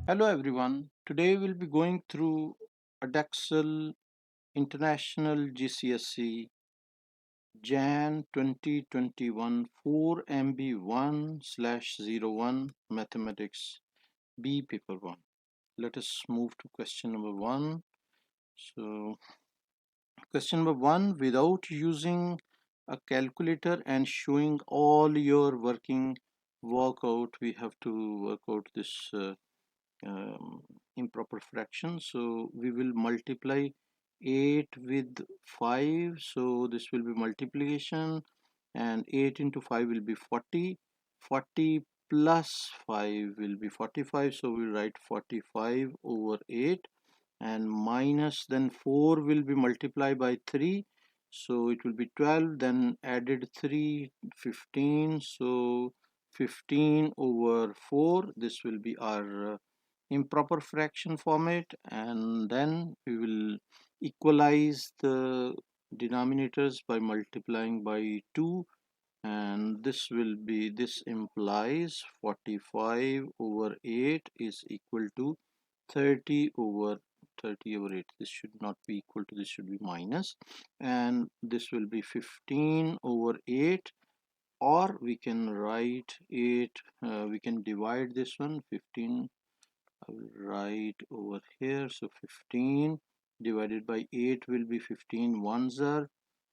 Hello everyone. Today we'll be going through Edexcel International GCSE Jan 2021 4MB1/01 Mathematics B Paper 1. Let us move to question number 1. So question number 1, without using a calculator and showing all your workout, we have to work out this um, improper fraction. So we will multiply 8 with 5, so this will be multiplication, and 8 into 5 will be 40. 40 plus 5 will be 45, so we write 45 over 8, and minus, then 4 will be multiplied by 3, so it will be 12, then added 3, 15, so 15 over 4, this will be our improper fraction format, and then we will equalize the denominators by multiplying by 2, and this implies 45 over 8 is equal to 30 over 8. This should not be equal to, this should be minus, and this will be 15 over 8, or we can write 8, we can divide this one. 15 I will write over here, so 15 divided by 8 will be 15 ones are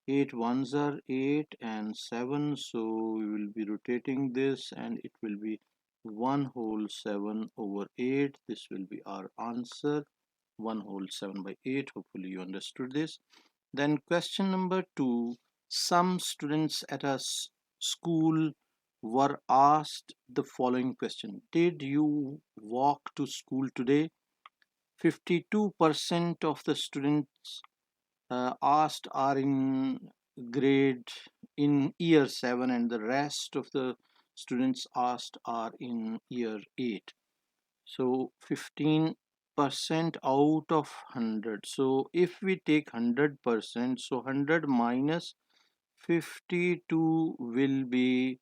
8 ones are 8 and 7, so we will be rotating this and it will be 1 whole 7 over 8. This will be our answer, 1 whole 7 by 8. Hopefully you understood this. Then question number 2, some students at a school were asked the following question: did you walk to school today? 52% of the students asked are in grade in year 7, and the rest of the students asked are in year 8. So 15% out of 100. So if we take 100%, so 100 minus 52 will be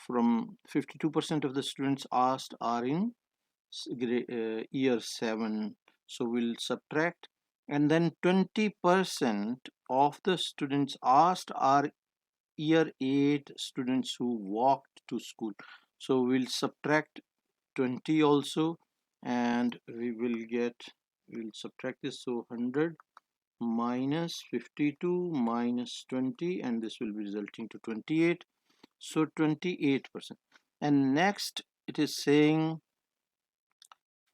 from 52% of the students asked are in year 7, so we'll subtract, and then 20% of the students asked are year 8 students who walked to school, so we'll subtract 20 also, and we'll subtract this, so 100 minus 52 minus 20, and this will be resulting to 28, so 28%. And next it is saying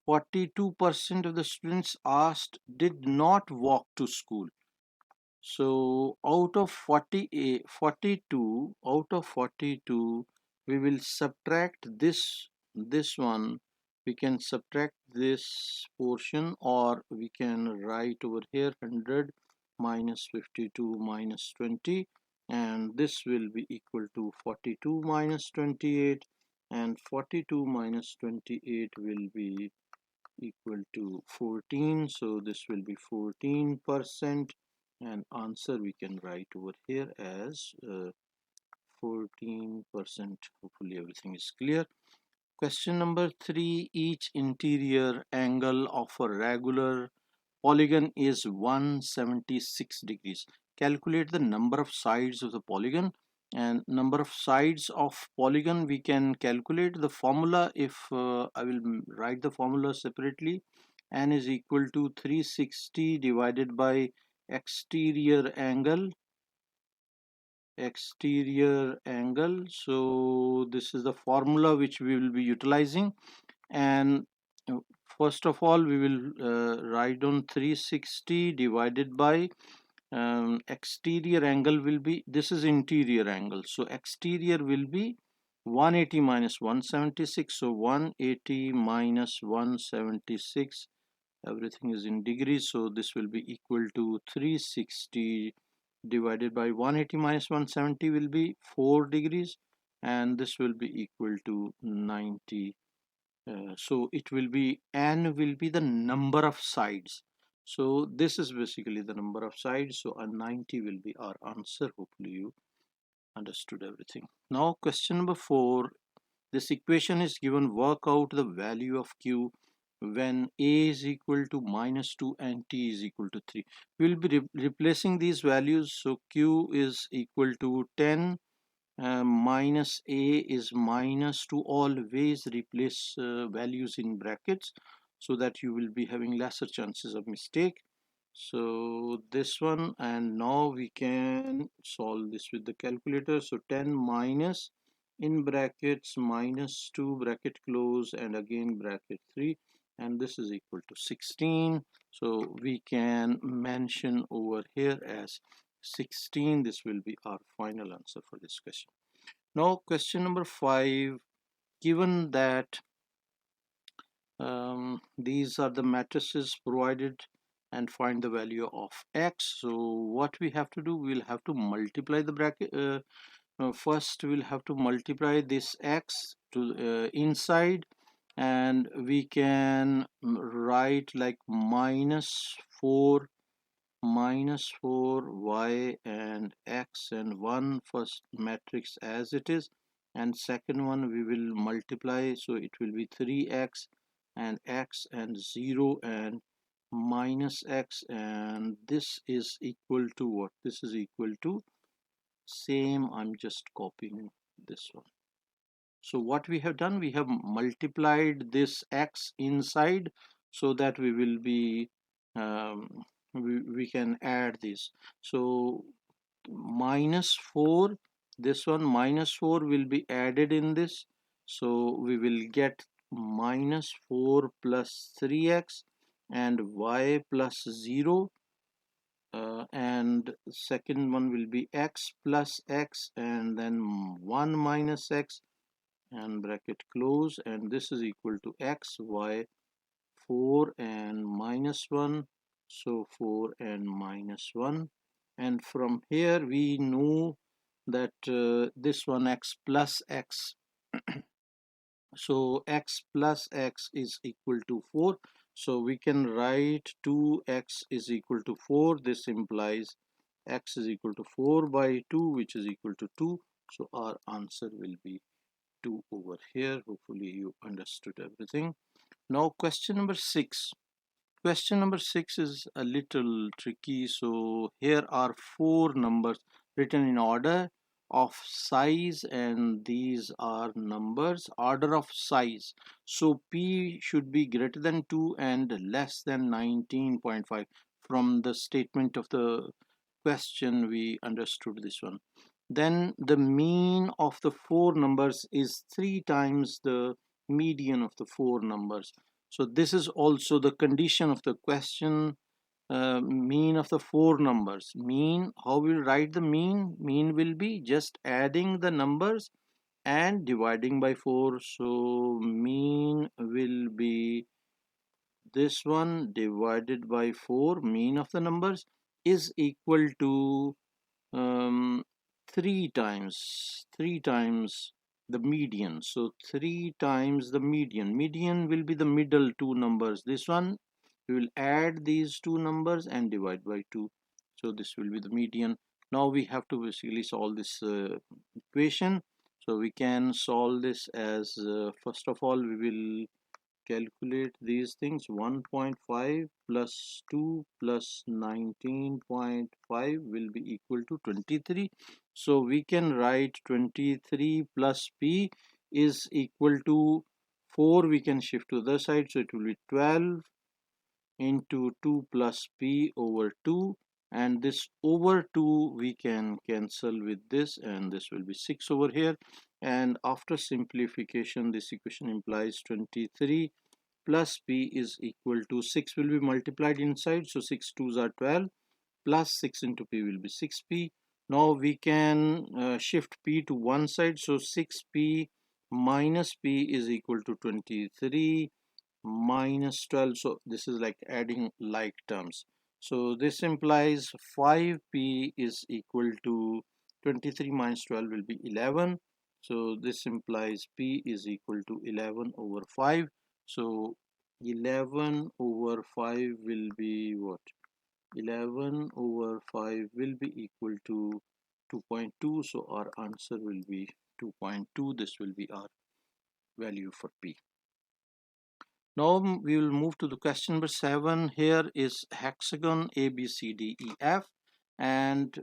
42% of the students asked did not walk to school. So out of 48, 42, out of 42, we will subtract this one. We can subtract this portion, or we can write over here 100 minus 52 minus 20, and this will be equal to 42 minus 28, and 42 minus 28 will be equal to 14, so this will be 14%, and answer we can write over here as 14%. Hopefully everything is clear. Question number 3, each interior angle of a regular polygon is 176 degrees. Calculate the number of sides of the polygon. And number of sides of polygon, we can calculate the formula. If I will write the formula separately, n is equal to 360 divided by exterior angle. So this is the formula which we will be utilizing, and first of all we will write down 360 divided by exterior angle will be, this is interior angle, so exterior will be 180 minus 176, so 180 minus 176, everything is in degrees, so this will be equal to 360 divided by 180 minus 170 will be 4 degrees, and this will be equal to 90. So it will be, n will be the number of sides, so this is basically the number of sides, so a 90 will be our answer. Hopefully you understood everything. Now question number 4, this equation is given, work out the value of q when a is equal to -2 and t is equal to 3. We will be replacing these values. So q is equal to 10, minus a is -2. Always replace values in brackets so that you will be having lesser chances of mistake. So this one, and now we can solve this with the calculator. So 10 minus, in brackets, -2 bracket close, and again bracket 3, and this is equal to 16. So we can mention over here as 16. This will be our final answer for this question. Now question number 5, given that these are the matrices provided and find the value of x. So what we have to do, we'll have to multiply the bracket. First we'll have to multiply this x to inside, and we can write like -4 y and x and 1 first matrix as it is, and second one we will multiply, so it will be 3x and 0 and -x, and this is equal to what? This is equal to same. I'm just copying this one. So what we have done, we have multiplied this x inside so that we will be we can add this. So -4, this one -4 will be added in this, so we will get -4 plus 3x and y plus 0, and second one will be x plus x and then 1 minus x and bracket close, and this is equal to x, y, 4 and -1, so 4 and -1, and from here we know that this one x plus x, so x plus x is equal to 4, so we can write 2x is equal to 4. This implies x is equal to 4 by 2, which is equal to 2, so our answer will be 2 over here. Hopefully you understood everything. Now question number 6. Question number 6 is a little tricky. So here are 4 numbers written in order of size, and these are numbers order of size. So p should be greater than 2 and less than 19.5. From the statement of the question we understood this one. Then the mean of the 4 numbers is 3 times the median of the 4 numbers. So this is also the condition of the question. Mean of the 4 numbers. Mean, how we'll write the mean? Mean will be just adding the numbers and dividing by 4. So mean will be this one divided by 4. Mean of the numbers is equal to um, 3 times the median. So 3 times the median. Median will be the middle 2 numbers. This one we will add these 2 numbers and divide by 2. So this will be the median. Now we have to basically solve this equation. So we can solve this as first of all we will calculate these things. 1.5 plus 2 plus 19.5 will be equal to 23. So we can write 23 plus p is equal to 4. We can shift to the other side, so it will be 12 into 2 plus p over 2, and this over 2 we can cancel with this, and this will be 6 over here, and after simplification this equation implies 23 plus p is equal to 6 will be multiplied inside, so 6 2s are 12 plus 6 into p will be 6p. Now we can shift p to one side, so 6p minus p is equal to 23 minus 12, so this is like adding like terms, so this implies 5p is equal to 23 minus 12 will be 11, so this implies p is equal to 11 over 5, so 11 over 5 will be what? 11 over 5 will be equal to 2.2, so our answer will be 2.2. This will be our value for P. Now we will move to the question number 7. Here is hexagon A, B, C, D, E, F, and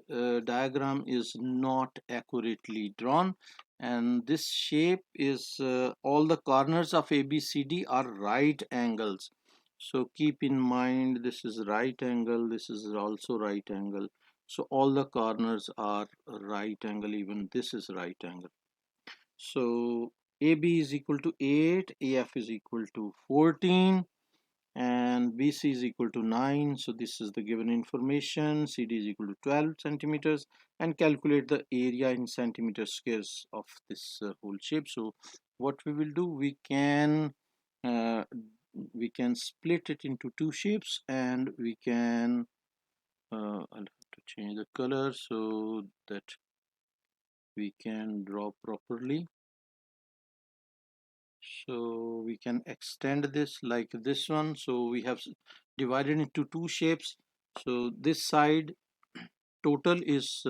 diagram is not accurately drawn, and this shape is all the corners of A, B, C, D are right angles. So keep in mind, this is right angle, this is also right angle. So all the corners are right angle, even this is right angle. So AB is equal to 8, AF is equal to 14, and BC is equal to 9. So this is the given information. CD is equal to 12 centimeters, and calculate the area in centimeter squares of this whole shape. So what we will do, uh, we can split it into two shapes, and we can I'll have to change the color so that we can draw properly. So we can extend this like this one. So we have divided into two shapes. So this side total is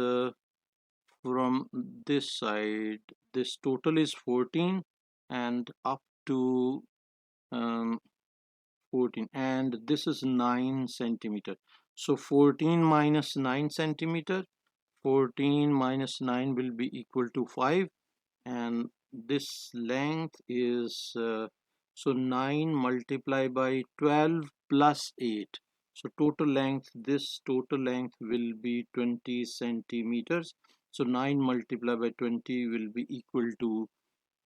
from this side, this total is 14 and up to um, 14, and this is 9 centimeter. So 14 minus 9 centimeter, 14 minus 9 will be equal to 5, and this length is so 9 multiplied by 12 plus 8. So total length, this total length will be 20 centimeters. So 9 multiplied by 20 will be equal to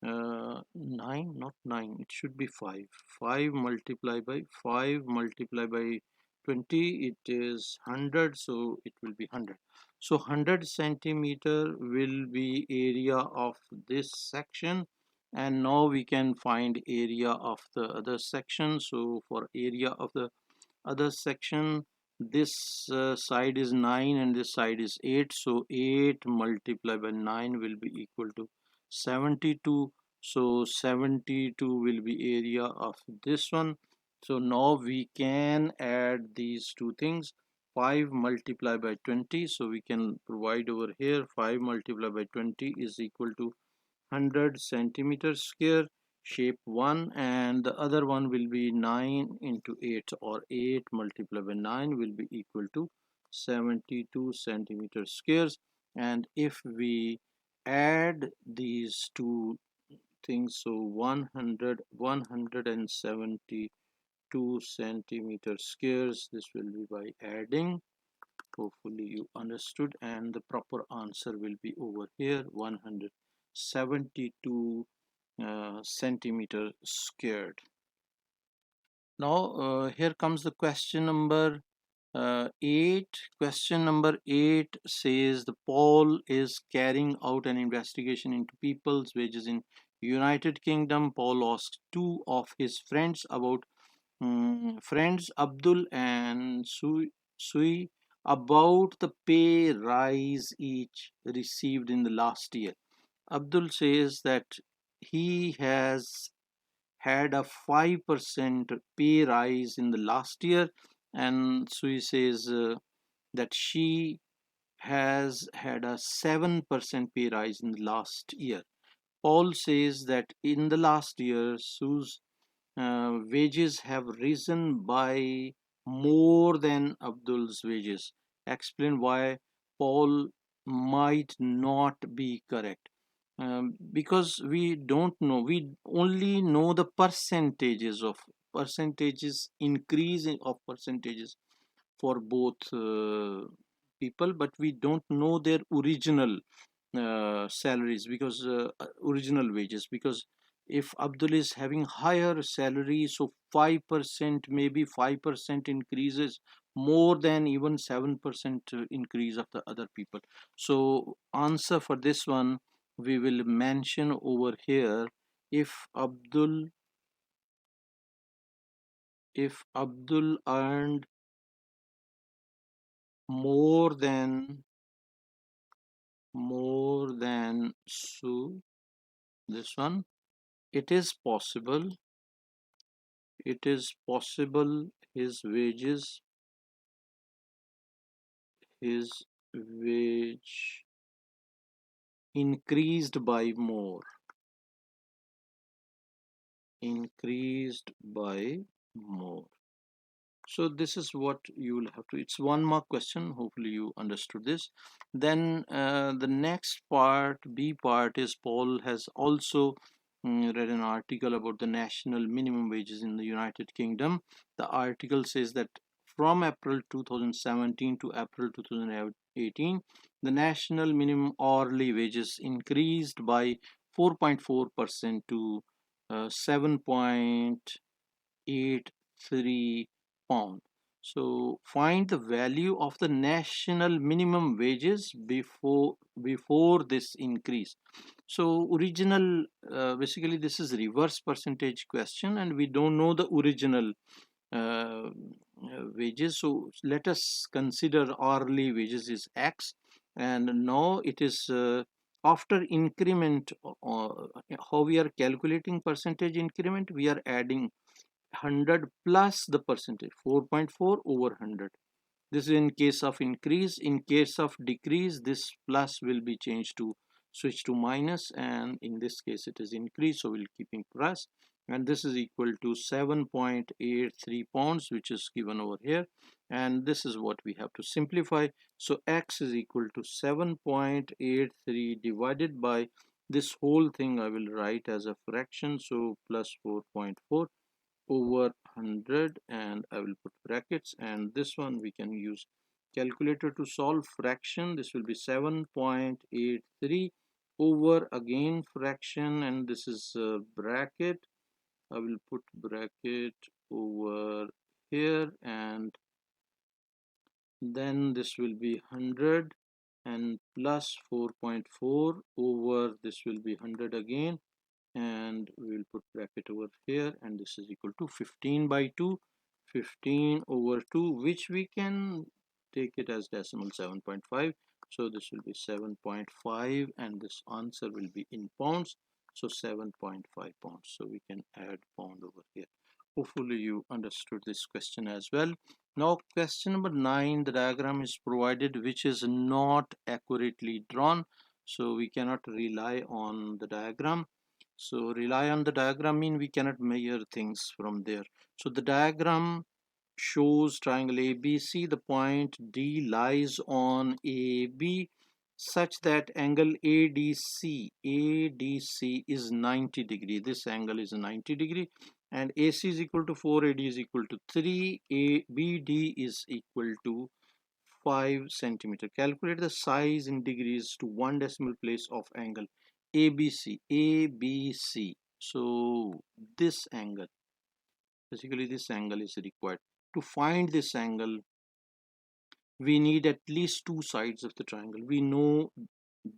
9, not 9, it should be 5. 5 multiplied by 5 multiplied by 20, it is 100, so it will be 100. So 100 centimeter will be area of this section, and now we can find area of the other section. So for area of the other section, this side is 9 and this side is 8, so 8 multiplied by 9 will be equal to 72. So 72 will be area of this one. So now we can add these two things. 5 multiplied by 20, so we can provide over here 5 multiplied by 20 is equal to 100 centimeters square, shape 1, and the other one will be 9 into 8, or 8 multiplied by 9 will be equal to 72 centimeters squares. And if we add these two things, so 172 centimeters squares, this will be by adding. Hopefully you understood, and the proper answer will be over here, 172 centimeter squared. Now here comes the question number 8. Question number 8 says the Paul is carrying out an investigation into people's wages in United Kingdom. Paul asked two of his friends friends Abdul and Sui about the pay rise each received in the last year. Abdul says that he has had a 5% pay rise in the last year, and Sui says that she has had a 7% pay rise in the last year. Paul says that in the last year, Sue's wages have risen by more than Abdul's wages. Explain why Paul might not be correct. Because we don't know, we only know the percentages increase of percentages for both people, but we don't know their original salaries, because original wages, because if Abdul is having higher salary, so 5%, maybe 5% increases more than even 7% increase of the other people. So answer for this one we will mention over here. If Abdul earned more than Sue, this one, it is possible his wage increased by more. increased by more. So this is what you will have to, it's 1 mark question, hopefully you understood this. Then the next part, B part, is Paul has also read an article about the national minimum wages in the United Kingdom. The article says that from April 2017 to April 2018, the national minimum hourly wages increased by 4.4% to 7.83 pound. So find the value of the national minimum wages before this increase. So original, basically this is reverse percentage question, and we don't know the original wages. So let us consider hourly wages is X, and now it is after increment. How we are calculating percentage increment? We are adding 100 plus the percentage, 4.4 over 100. This is in case of increase. In case of decrease, this plus will be changed to switch to minus, and in this case it is increase, so we'll keeping plus, and this is equal to 7.83 pounds, which is given over here, and this is what we have to simplify. So X is equal to 7.83 divided by this whole thing I will write as a fraction, so plus 4.4 over 100, and I will put brackets, and this one we can use calculator to solve fraction. This will be 7.83 over again fraction, and this is bracket. I will put bracket over here, and then this will be 100 and plus 4.4 over this will be 100 again, and we will put bracket over here, and this is equal to 15 by 2, 15 over 2, which we can take it as decimal 7.5. So this will be 7.5, and this answer will be in pounds, so 7.5 pounds. So we can add pound over here. Hopefully you understood this question as well. Now question number 9, the diagram is provided which is not accurately drawn, so we cannot rely on the diagram. So rely on the diagram mean we cannot measure things from there. So the diagram shows triangle ABC. The point D lies on AB such that angle ADC is 90 degree. This angle is 90 degree, and AC is equal to 4, AD is equal to 3, BD is equal to 5 centimeter. Calculate the size in degrees to 1 decimal place of angle ABC. So this angle, basically this angle is required. To find this angle, we need at least 2 sides of the triangle. We know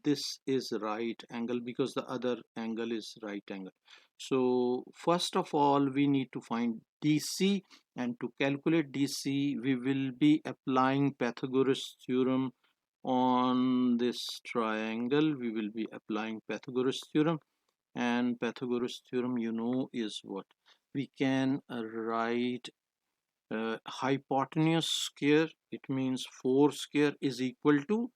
this is right angle because the other angle is right angle. So first of all we need to find DC, and to calculate DC we will be applying Pythagoras theorem on this triangle. We will be applying Pythagoras theorem, and Pythagoras theorem you know is what? We can write hypotenuse square, it means 4 square is equal to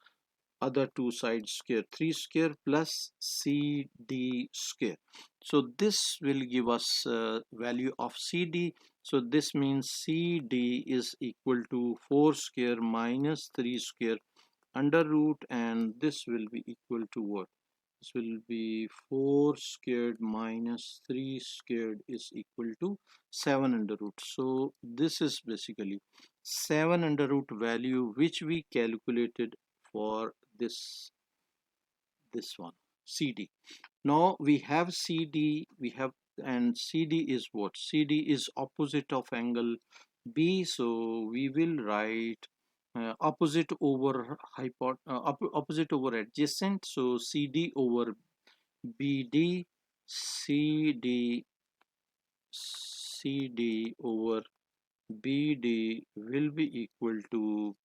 other two sides square, 3 square plus CD square. So this will give us value of CD. So this means CD is equal to 4 square minus 3 square under root, and this will be equal to what? This will be 4 squared minus 3 squared is equal to 7 under root. So this is basically 7 under root value which we calculated for this one CD. Now we have CD, we have, and CD is what? CD is opposite of angle B, so we will write opposite over opposite over adjacent, so CD over BD, CD over BD will be equal to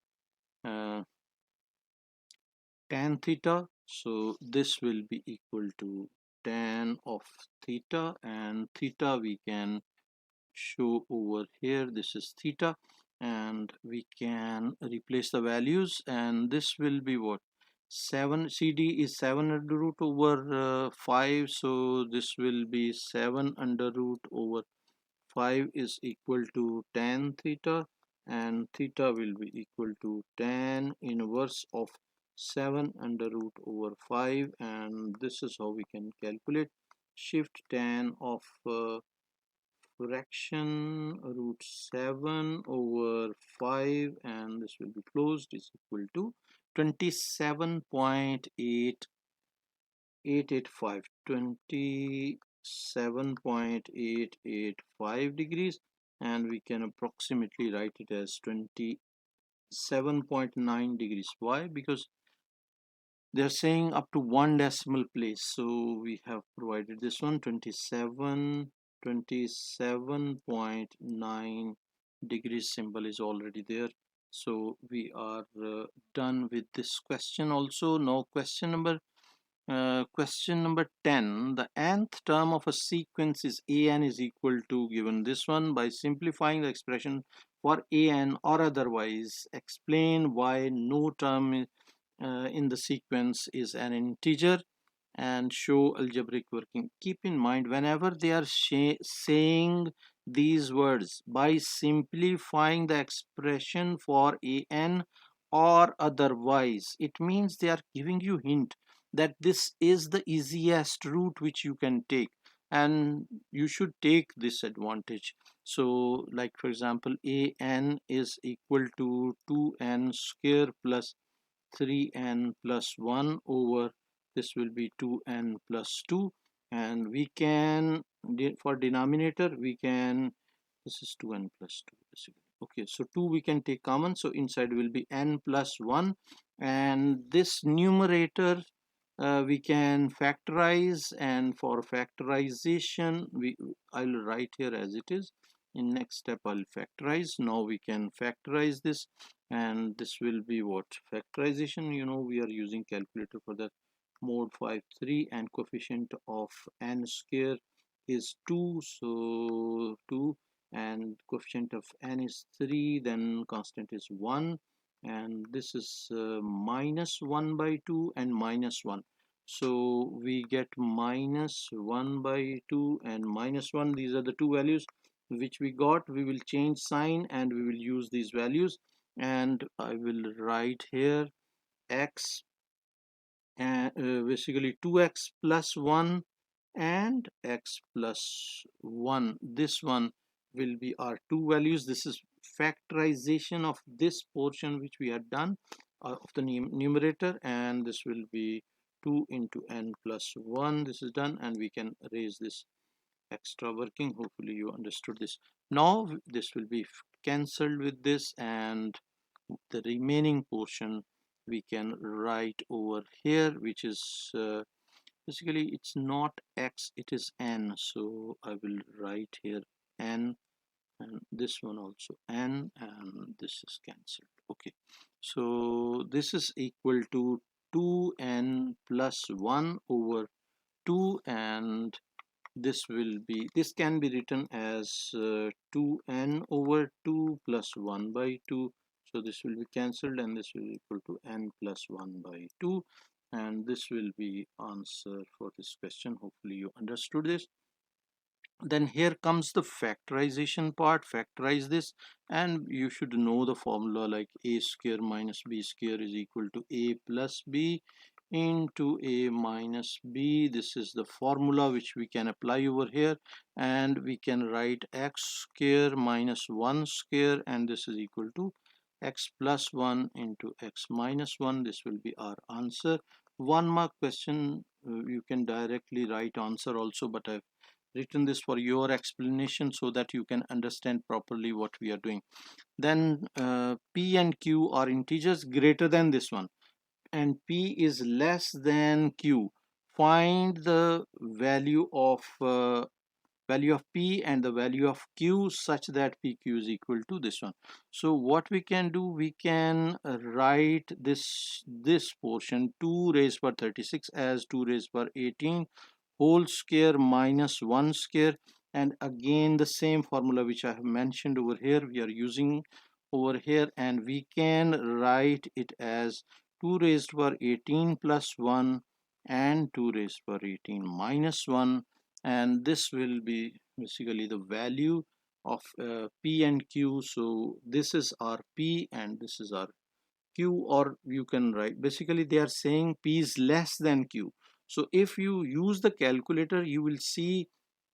tan theta. So this will be equal to tan of theta, and theta we can show over here. This is theta, and we can replace the values, and this will be what? 7 CD is 7 under root over 5, so this will be 7 under root over 5 is equal to tan theta, and theta will be equal to tan inverse of 7 under root over 5, and this is how we can calculate shift tan of fraction root 7 over 5, and this will be closed, is equal to 27.885 27.885 degrees, and we can approximately write it as 27.9 degrees. Why? Because they're saying up to one decimal place, so we have provided this one 27.9 degrees symbol is already there. So we are done with this question also. Now question number 10. The nth term of a sequence is an is equal to, given this one, by simplifying the expression for an or otherwise explain why no term in the sequence is an integer, and show algebraic working. Keep in mind, whenever they are saying these words, by simplifying the expression for an or otherwise, it means they are giving you hint that this is the easiest route which you can take, and you should take this advantage. So like for example, an is equal to 2n square plus 3n plus 1 over, this will be 2n plus 2, and we can, for denominator we can, this is 2n plus 2 basically. Okay, so 2 we can take common, so inside will be n plus 1, and this numerator we can factorize, and for factorization I'll write here as it is. In next step I'll factorize. Now we can factorize this, and this will be what? Factorization, you know, we are using calculator for that. Mod 5 3, and coefficient of n square is 2, so 2, and coefficient of n is 3, then constant is 1, and this is minus 1 by 2 and minus 1, so we get minus 1 by 2 and minus 1. These are the two values which we got. We will change sign and we will use these values, and I will write here x, and basically 2x plus 1 and x plus 1. This one will be our two values. This is factorization of this portion which we had done of the numerator, and this will be 2 into n plus 1. This is done, and we can erase this extra working. Hopefully you understood this. Now this will be cancelled with this, and the remaining portion we can write over here, which is basically it's not x, it is n, so I will write here n, and this one also n, and this is cancelled. Okay, so this is equal to 2n plus 1 over 2, and this can be written as 2n over 2 plus 1 by 2, so this will be cancelled, and this will be equal to n plus 1 by 2, and this will be answer for this question. Hopefully you understood this. Then here comes the factorization part. Factorize this, and you should know the formula, like a square minus b square is equal to a plus b into a minus b. This is the formula which we can apply over here, and we can write x square minus 1 square, and this is equal to x plus 1 into x minus 1. This will be our answer. 1 mark question, you can directly write answer also, but I've written this for your explanation so that you can understand properly what we are doing. Then p and q are integers greater than this one, and p is less than q. Find the value of p and the value of q such that pq is equal to this one. So what we can do, we can write this portion 2 raised by 36 as 2 raised by 18 whole square minus 1 square, and again the same formula which I have mentioned over here we are using over here, and we can write it as 2 raised power 18 plus 1 and 2 raised power 18 minus 1, and this will be basically the value of P and Q. So this is our P and this is our Q, or you can write, basically they are saying P is less than Q. So if you use the calculator, you will see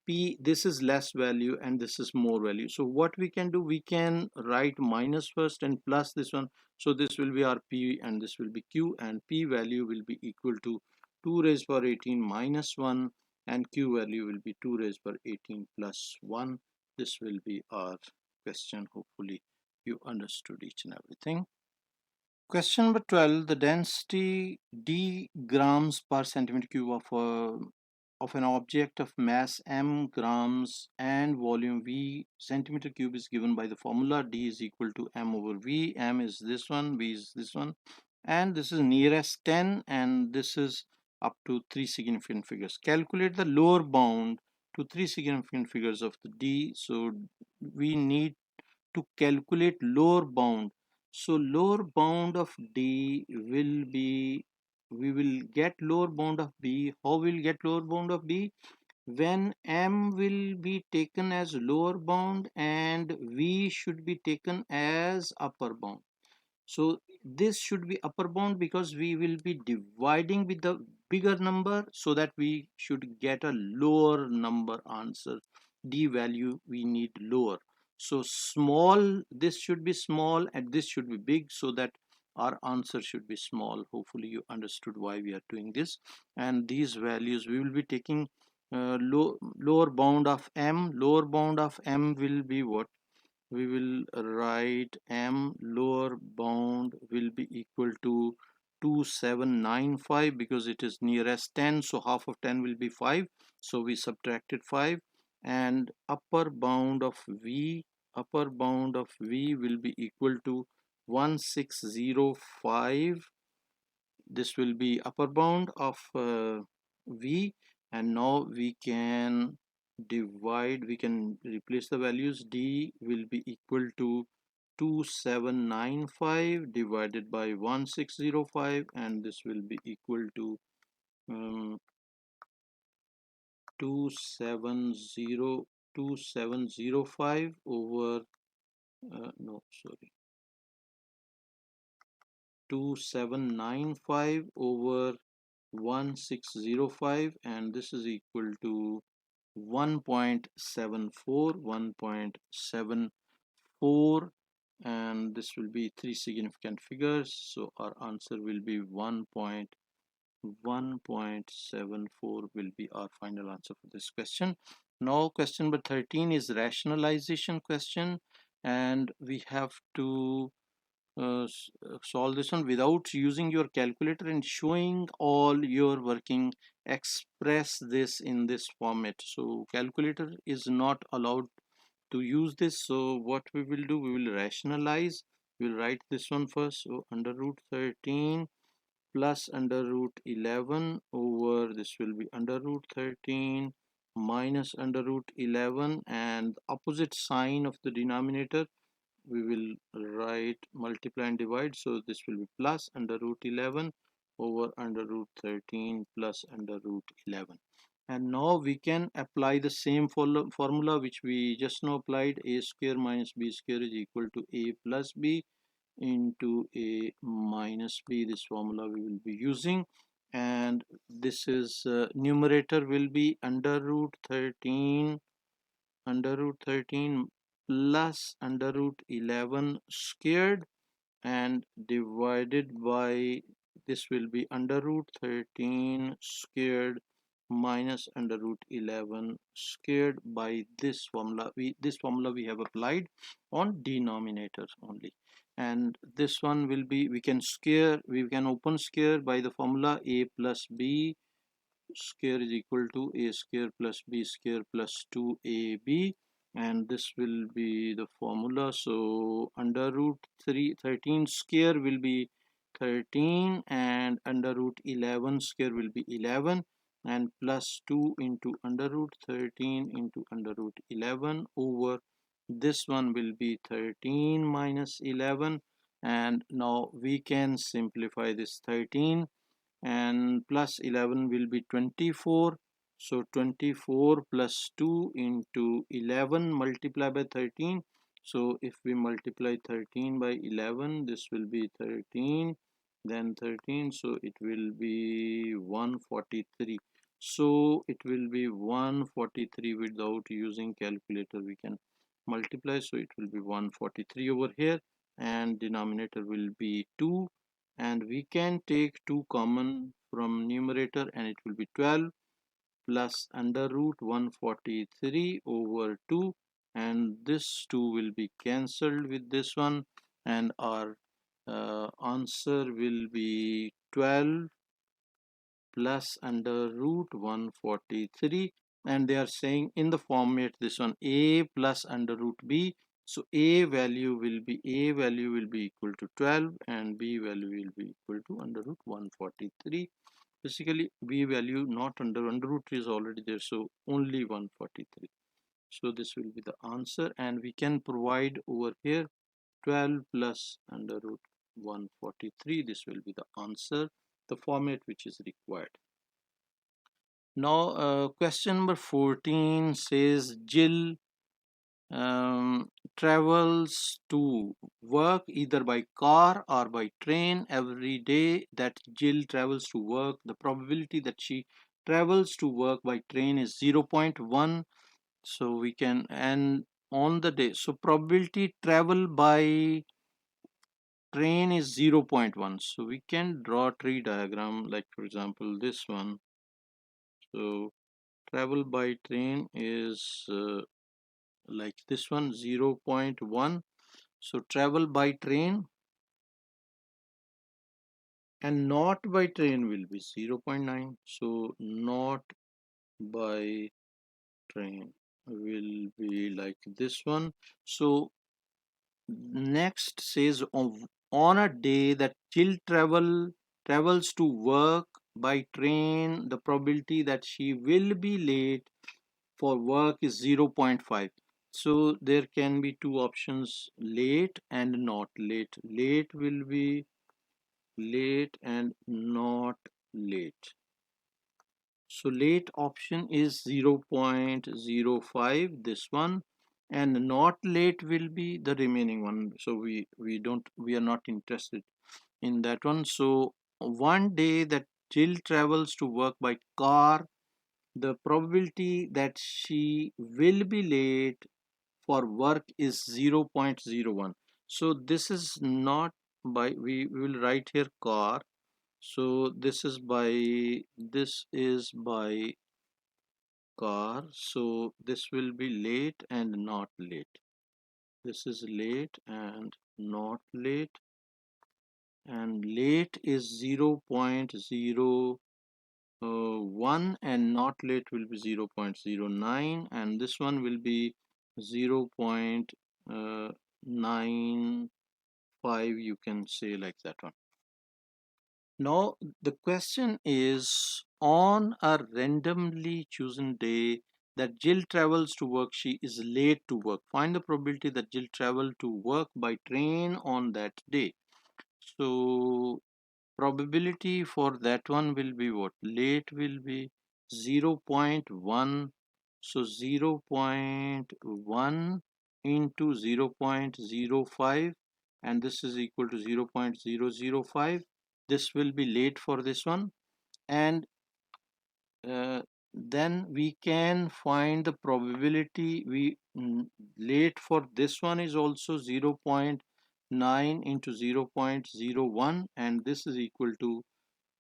P, this is less value and this is more value. So what we can do, we can write minus first and plus this one. So this will be our P and this will be Q, and P value will be equal to 2 raised power 18 minus 1 and Q value will be 2 raised power 18 plus 1. This will be our question. Hopefully you understood each and everything. Question number 12, the density d grams per centimeter cube of an object of mass m grams and volume v centimeter cube is given by the formula d is equal to m over v. M is this one, v is this one, and this is nearest 10 and this is up to 3 significant figures. Calculate the lower bound to 3 significant figures of the d. So we need to calculate lower bound. So lower bound of D will be, we will get lower bound of B. How will we get lower bound of B? When M will be taken as lower bound and V should be taken as upper bound. So this should be upper bound because we will be dividing with the bigger number, so that we should get a lower number answer. D value we need lower. So small, this should be small and this should be big, so that our answer should be small. Hopefully you understood why we are doing this. And these values we will be taking lower bound of M. Lower bound of M will be what? We will write M lower bound will be equal to 2795 because it is nearest 10, so half of 10 will be 5, so we subtracted 5. And upper bound of V will be equal to 1605. This will be upper bound of V, and now we can divide, we can replace the values. D will be equal to 2795 divided by 1605, and this will be equal to 2705 over no sorry 2795 over 1605, and this is equal to 1.74, and this will be 3 significant figures, so our answer will be 1.74 will be our final answer for this question. Now question number 13 is rationalization question, and we have to solve this one without using your calculator and showing all your working. Express this in this format. So calculator is not allowed to use this. So what we will do, we will rationalize. We'll write this one first. So under root 13 plus under root 11 over, this will be under root 13 minus under root 11, and opposite sign of the denominator we will write multiply and divide. So this will be plus under root 11 over under root 13 plus under root 11. And now we can apply the same formula which we just now applied. A square minus b square is equal to a plus b into a minus b. This formula we will be using, and this is numerator will be under root 13 plus under root 11 squared, and divided by, this will be under root 13 squared minus under root 11 squared by this formula. This formula we have applied on denominators only, and this one will be, we can open square by the formula a plus b square is equal to a square plus b square plus 2ab, and this will be the formula. So under root 13 square will be 13 and under root 11 square will be 11, and plus 2 into under root 13 into under root 11 over, this one will be 13 minus 11, and now we can simplify this 13, and plus 11 will be 24. So 24 plus 2 into 11 multiplied by 13. So if we multiply 13 by 11, this will be 13, then 13, so it will be 143. So it will be 143. Without using calculator we can multiply, so it will be 143 over here, and denominator will be 2, and we can take 2 common from numerator, and it will be 12 plus under root 143 over 2, and this 2 will be cancelled with this one, and our answer will be 12 plus under root 143, and they are saying in the format this one a plus under root b. So a value will be equal to 12, and b value will be equal to under root 143. Basically b value not under root is already there, so only 143. So this will be the answer, and we can provide over here 12 plus under root 143. This will be the answer, the format which is required. Now question number 14 says Jill travels to work either by car or by train every day. That Jill travels to work, the probability that she travels to work by train is 0.1. So we can, and on the day, so probability travel by train is 0.1. So we can draw a tree diagram, like for example this one. So travel by train is like this one, 0.1. So travel by train, and not by train will be 0.9. So not by train will be like this one. So next says on a day that Jill travels to work by train, the probability that she will be late for work is 0.5. So there can be two options, late and not late. Late will be late and not late. So late option is 0.05, this one, and not late will be the remaining one. So we are not interested in that one. So one day that Jill travels to work by car, the probability that she will be late for work is 0.01. So this is not by, we will write here car. So this is by car. So this will be late and not late. This is late and not late, and late is 0.01, and not late will be 0.09, and this one will be 0.95, you can say like that one. Now the question is, on a randomly chosen day that Jill travels to work, she is late to work. Find the probability that Jill travel to work by train on that day. So probability for that one will be what? Late will be 0.1. So 0.1 into 0.05, and this is equal to 0.005. This will be late for this one, and then we can find the probability late for this one is also 0.9 into 0.01, and this is equal to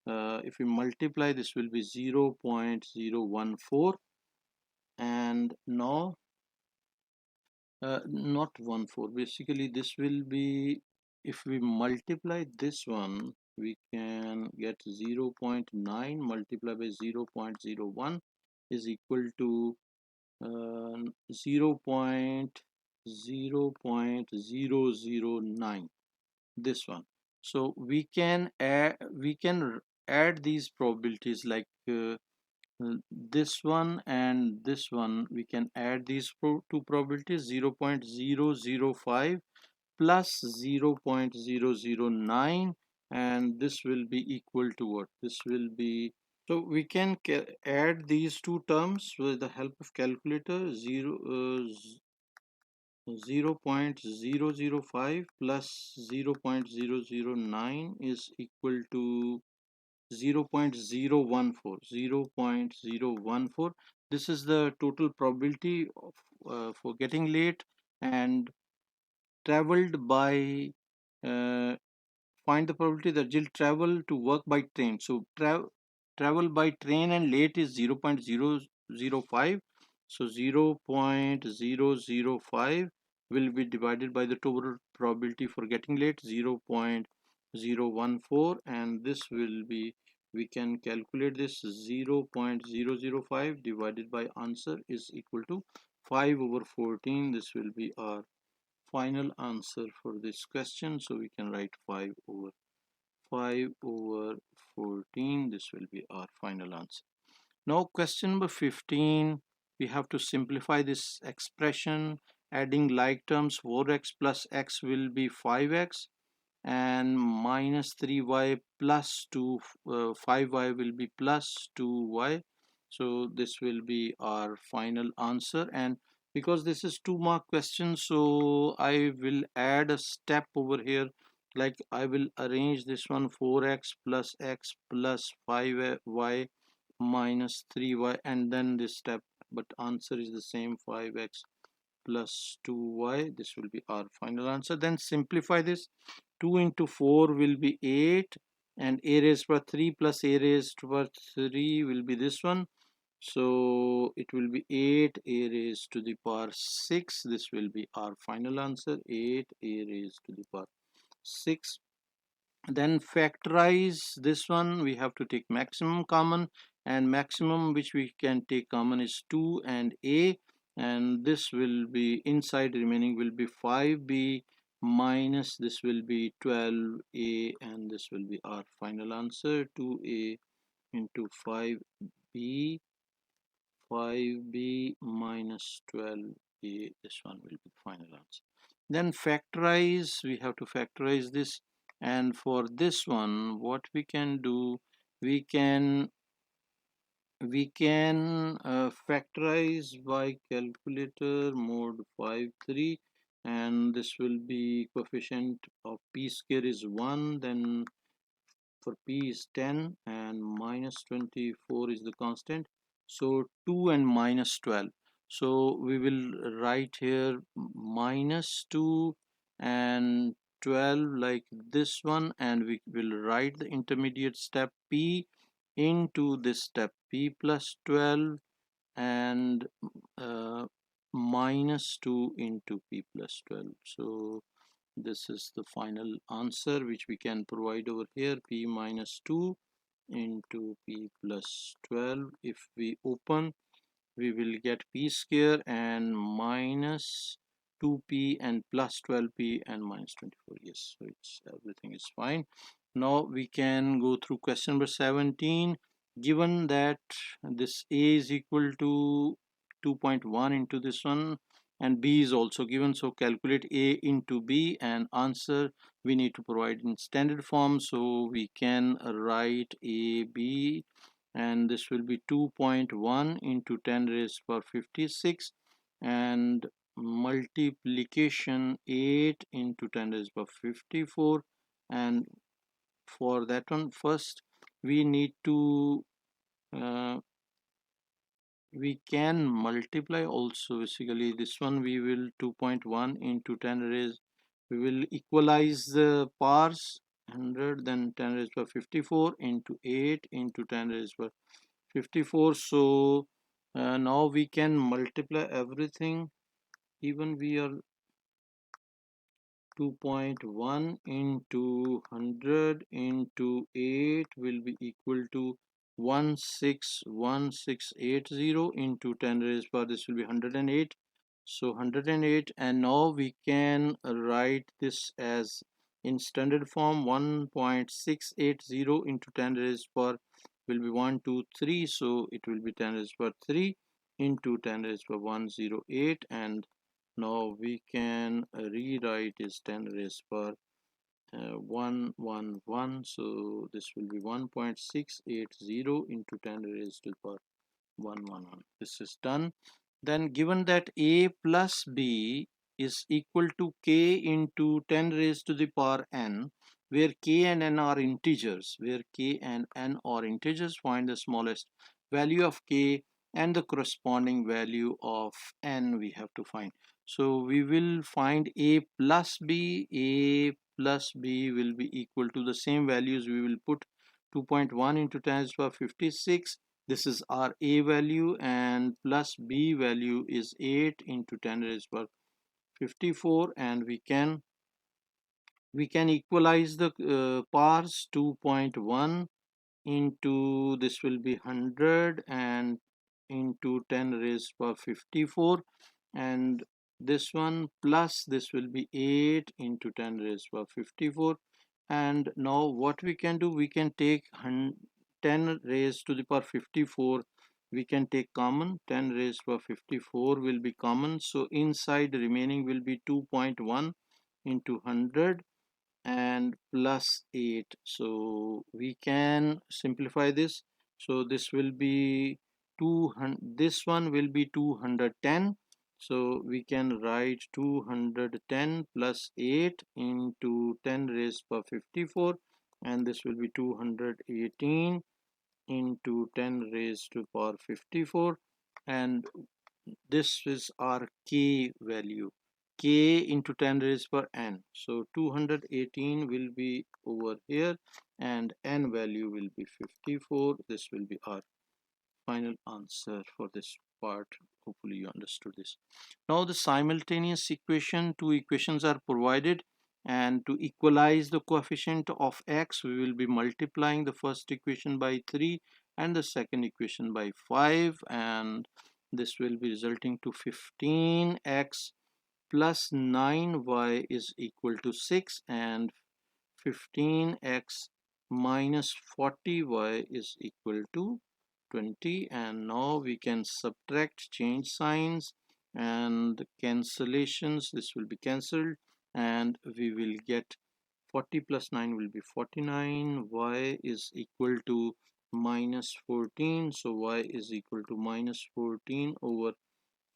if we multiply, this will be 0.014, and now not 14, basically this will be, if we multiply this one, we can get 0.9 multiplied by 0.01 is equal to 0.009, this one. So we can add these probabilities, like this one and this one. We can add these two probabilities, 0.005 plus 0.009, and this will be equal to what? This will be, so we can add these two terms with the help of calculator. 0.005 plus 0.009 is equal to 0.014. 0.014. This is the total probability of, for getting late and traveled by, uh, find the probability that you'll travel to work by train. So travel by train and late is 0.005. So 0.005 will be divided by the total probability for getting late, 0.014, and this will be, we can calculate this, 0.005 divided by answer is equal to 5 over 14. This will be our final answer for this question. So we can write 5 over 14. This will be our final answer. Now question number 15, we have to simplify this expression. Adding like terms, 4x plus x will be 5x, and minus 3y plus 2, 5y will be plus 2y. So this will be our final answer, and because this is 2 mark question, so I will add a step over here, like I will arrange this one, 4x plus x plus 5y minus 3y, and then this step, but answer is the same, 5x plus 2y. This will be our final answer. Then simplify this. 2 into 4 will be 8, and a raised to 3 plus a raised to 3 will be this one. So it will be 8 a raised to the power 6. This will be our final answer, 8 a raised to the power 6. Then factorize this one, we have to take maximum common, and maximum which we can take common is 2 and a, and this will be inside, remaining will be 5b minus this will be 12a, and this will be our final answer, 2a into 5b, 5b minus 12a, this one will be the final answer. Then factorize, we have to factorize this, and for this one what we can do, we can factorize by calculator, mode 5 3, and this will be coefficient of p square is 1, then for p is 10 and minus 24 is the constant, so 2 and minus 12. So we will write here minus 2 and 12 like this one, and we will write the intermediate step p into this step p plus 12, and minus 2 into p plus 12. So this is the final answer which we can provide over here, p minus 2 into p plus 12. If we open, we will get p square and minus 2p and plus 12p and minus 24. Yes, so it's, everything is fine. Now we can go through question number 17. Given that this a is equal to 2.1 into this one, and b is also given, so calculate a into b, and answer we need to provide in standard form. So we can write a b, and this will be 2.1 into 10 raised to power 56, and multiplication 8 into 10 raised to power 54. And for that one, first we need to we can multiply also. Basically this one, we will 2.1 into 10 raised, we will equalize the powers, 100, then 10 raised by 54 into 8 into 10 raised by 54. So now we can multiply everything, even we are 2.1 into 100 into 8 will be equal to 161680 into 10 raised power, this will be 108. So 108, and now we can write this as in standard form, 1.680 into 10 raised power will be 123, so it will be 10 raised power 3 into 10 raised power 108, and Now we can rewrite is 10 raised per 111, so this will be 1.680 into 10 raised to the power 111. This is done. Then given that a plus b is equal to k into 10 raised to the power n, where k and n are integers, find the smallest value of k and the corresponding value of n we have to find. So we will find a plus b. A plus b will be equal to the same values. We will put 2.1 into 10 raised to the power 56. This is our a value, and plus b value is 8 into 10 raised to the power 54, and we can equalize the powers. 2.1 into this will be 100 and into 10 raised to the power 54, and this one plus this will be 8 into 10 raised to the power 54. And now what we can do, we can take 10 raised to the power 54, we can take common. 10 raised to the power 54 will be common, so inside the remaining will be 2.1 into 100 and plus 8. So we can simplify this. So this will be 200, this one will be 210. So we can write 210 plus 8 into 10 raised to 54, and this will be 218 into 10 raised to power 54, and this is our k value, k into 10 raised per n. So 218 will be over here and n value will be 54. This will be our final answer for this part. Hopefully you understood this. Now the simultaneous equation, two equations are provided, and to equalize the coefficient of x, we will be multiplying the first equation by 3 and the second equation by 5, and this will be resulting to 15x plus 9y is equal to 6, and 15x minus 40y is equal to 20. And now we can subtract, change signs and cancellations. This will be cancelled and we will get 40 plus 9 will be 49. Y is equal to minus 14, so y is equal to minus 14 over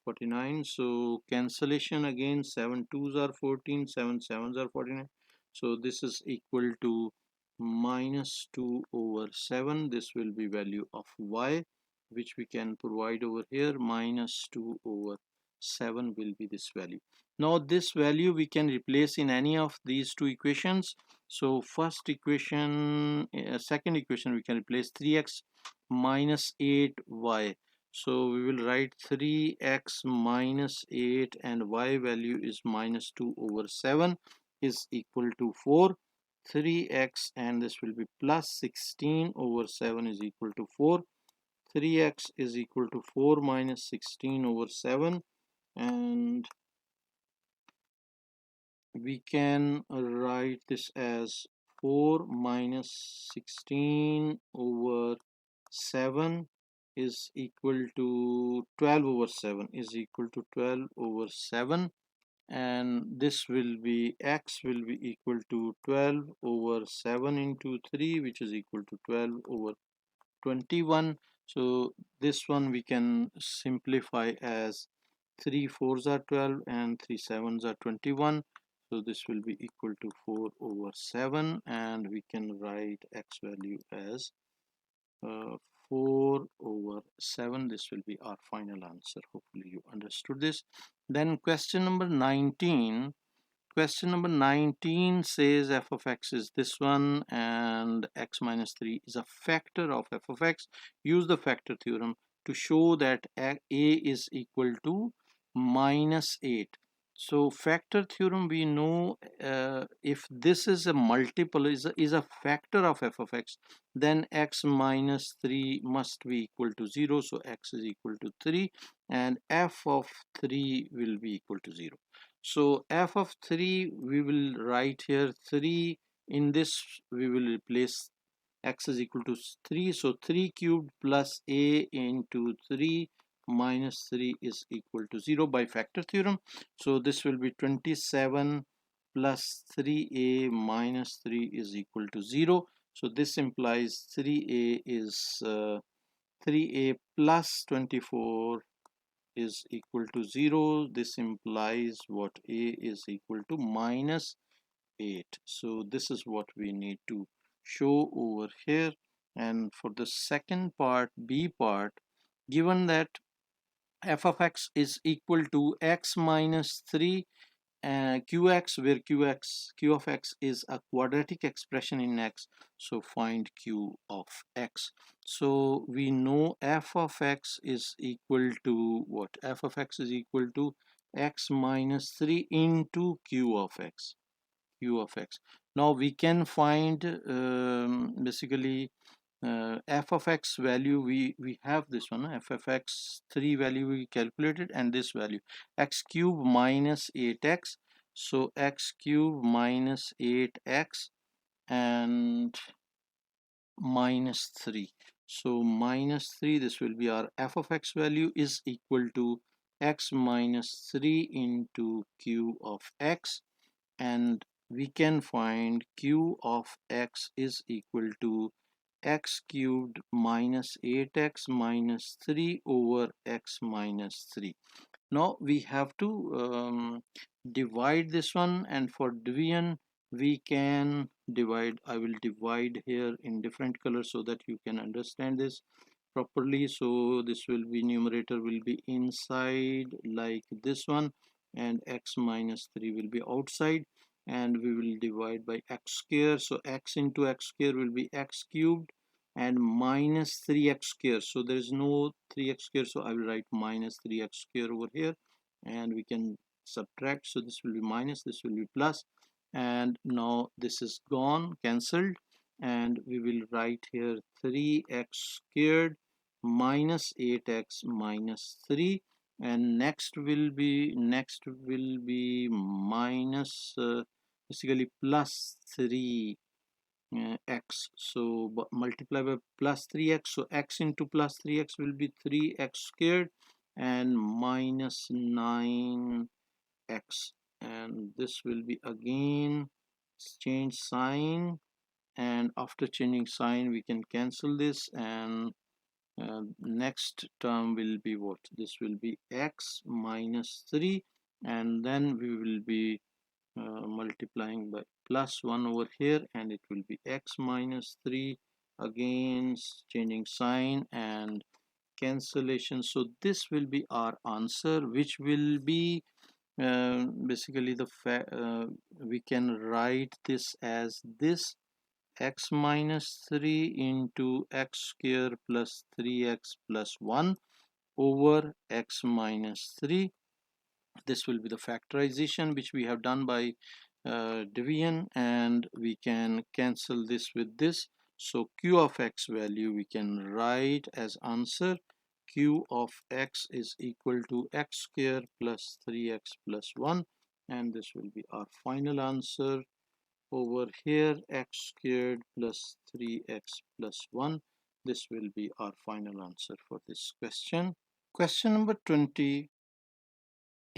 49. So cancellation again, 7 2s are 14, 7 7s are 49. So this is equal to minus 2 over 7. This will be value of y, which we can provide over here. Minus 2 over 7 will be this value. Now this value we can replace in any of these two equations. So first equation, second equation, we can replace 3x minus 8y. So we will write 3x minus 8 and y value is minus 2 over 7 is equal to 4. 3x and this will be plus 16 over 7 is equal to 4. 3x is equal to 4 minus 16 over 7, and we can write this as 4 minus 16 over 7 is equal to 12 over 7 is equal to 12 over 7, and this will be x will be equal to 12 over 7 into 3, which is equal to 12 over 21. So this one we can simplify as 3 4s are 12 and 3 7s are 21. So this will be equal to 4 over 7, and we can write x value as uh, 4 over 7. This will be our final answer. Hopefully you understood this. Then question number 19. Question number 19 says f of x is this one and x minus 3 is a factor of f of x. Use the factor theorem to show that a is equal to minus 8. So factor theorem, we know if this is a multiple, is a factor of f of x, then x minus 3 must be equal to 0. So x is equal to 3 and f of 3 will be equal to 0. So f of 3 we will write here 3. In this we will replace x is equal to 3. So 3 cubed plus a into 3 minus 3 is equal to 0 by factor theorem. So this will be 27 plus 3a minus 3 is equal to 0. So this implies 3a is 3a plus 24 is equal to 0. This implies what? A is equal to minus 8. So this is what we need to show over here. And for the second part, B part, given that f of x is equal to x minus 3 qx, where q of x is a quadratic expression in x, so find q of x. So we know f of x is equal to what? F of x is equal to x minus 3 into q of x. Now we can find basically f of x value. We have this one, f of x 3 value we calculated, and this value x cube minus 8x. So x cube minus 8x and minus 3. So minus 3, this will be our f of x value, is equal to x minus 3 into q of x, and we can find q of x is equal to x cubed minus 8x minus 3 over x minus 3. Now we have to divide this one, and for division we can divide. I will divide here in different colors so that you can understand this properly. So this will be, numerator will be inside like this one, and x minus 3 will be outside, and we will divide by x square. So x into x square will be x cubed and minus 3x square. So there is no 3x square, so I will write minus 3x square over here, and we can subtract. So this will be minus, this will be plus, and now this is gone, cancelled, and we will write here 3x squared minus 8x minus 3, and next will be minus basically plus 3 x. So multiply by plus 3x, so x into plus 3x will be 3x squared and minus 9x, and this will be again change sign, and after changing sign we can cancel this, and next term will be what? This will be x minus 3, and then we will be multiplying by plus 1 over here, and it will be x minus 3, again changing sign and cancellation. So this will be our answer, which will be basically we can write this as this: x minus 3 into x square plus 3x plus 1 over x minus 3. This will be the factorization which we have done by division, and we can cancel this with this. So q of x value we can write as answer: q of x is equal to x square plus 3x plus 1, and this will be our final answer over here: x squared plus 3x plus 1. This will be our final answer for this question. Question number 20.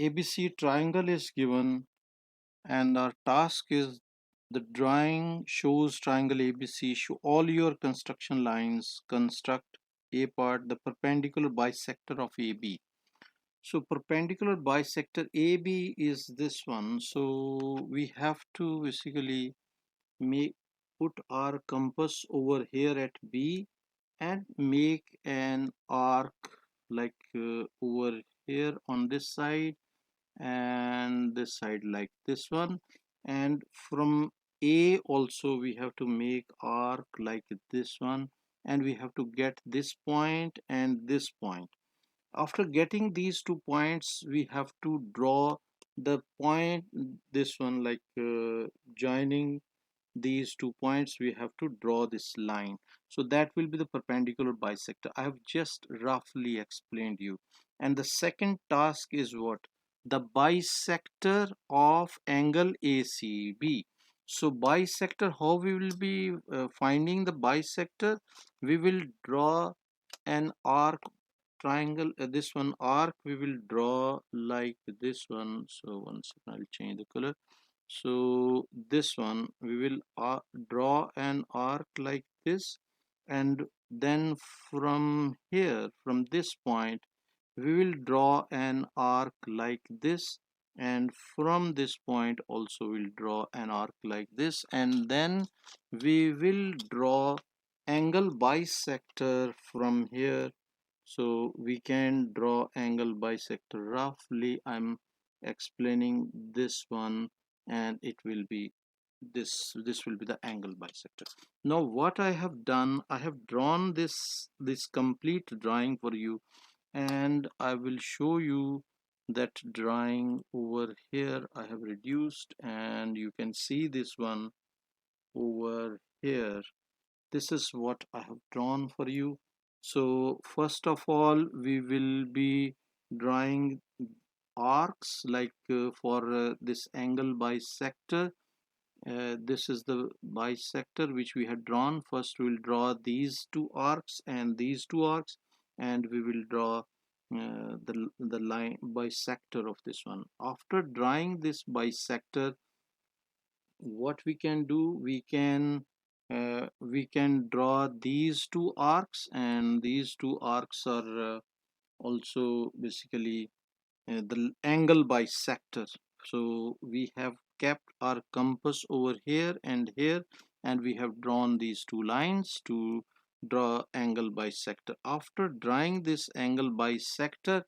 ABC triangle is given, and our task is the drawing shows triangle ABC. Show all your construction lines. Construct A part, the perpendicular bisector of AB. So perpendicular bisector AB is this one. So we have to basically make put our compass over here at B and make an arc like over here on this side and this side like this one, and from A also we have to make arc like this one, and we have to get this point and this point. After getting these 2 points we have to draw the point, this one, like joining these 2 points we have to draw this line. So that will be the perpendicular bisector. I have just roughly explained you. And the second task is what? The bisector of angle ACB. So bisector, how we will be finding the bisector? We will draw an arc triangle, this one arc we will draw like this one. So one second, I'll change the color. So this one we will draw an arc like this, and then from here, from this point, we will draw an arc like this, and from this point also we'll draw an arc like this, and then we will draw angle bisector from here. So we can draw angle bisector roughly. I'm explaining this one, and it will be this will be the angle bisector. Now what I have done, I have drawn this complete drawing for you, and I will show you that drawing over here. I have reduced, and you can see this one over here. This is what I have drawn for you. So first of all, we will be drawing arcs like for this angle bisector. This is the bisector which we had drawn. First we will draw these two arcs and these two arcs, and we will draw the line bisector of this one. After drawing this bisector, what we can do, we can draw these two arcs, and these two arcs are also basically the angle bisector. So we have kept our compass over here and here, and we have drawn these two lines to draw angle bisector. After drawing this angle bisector,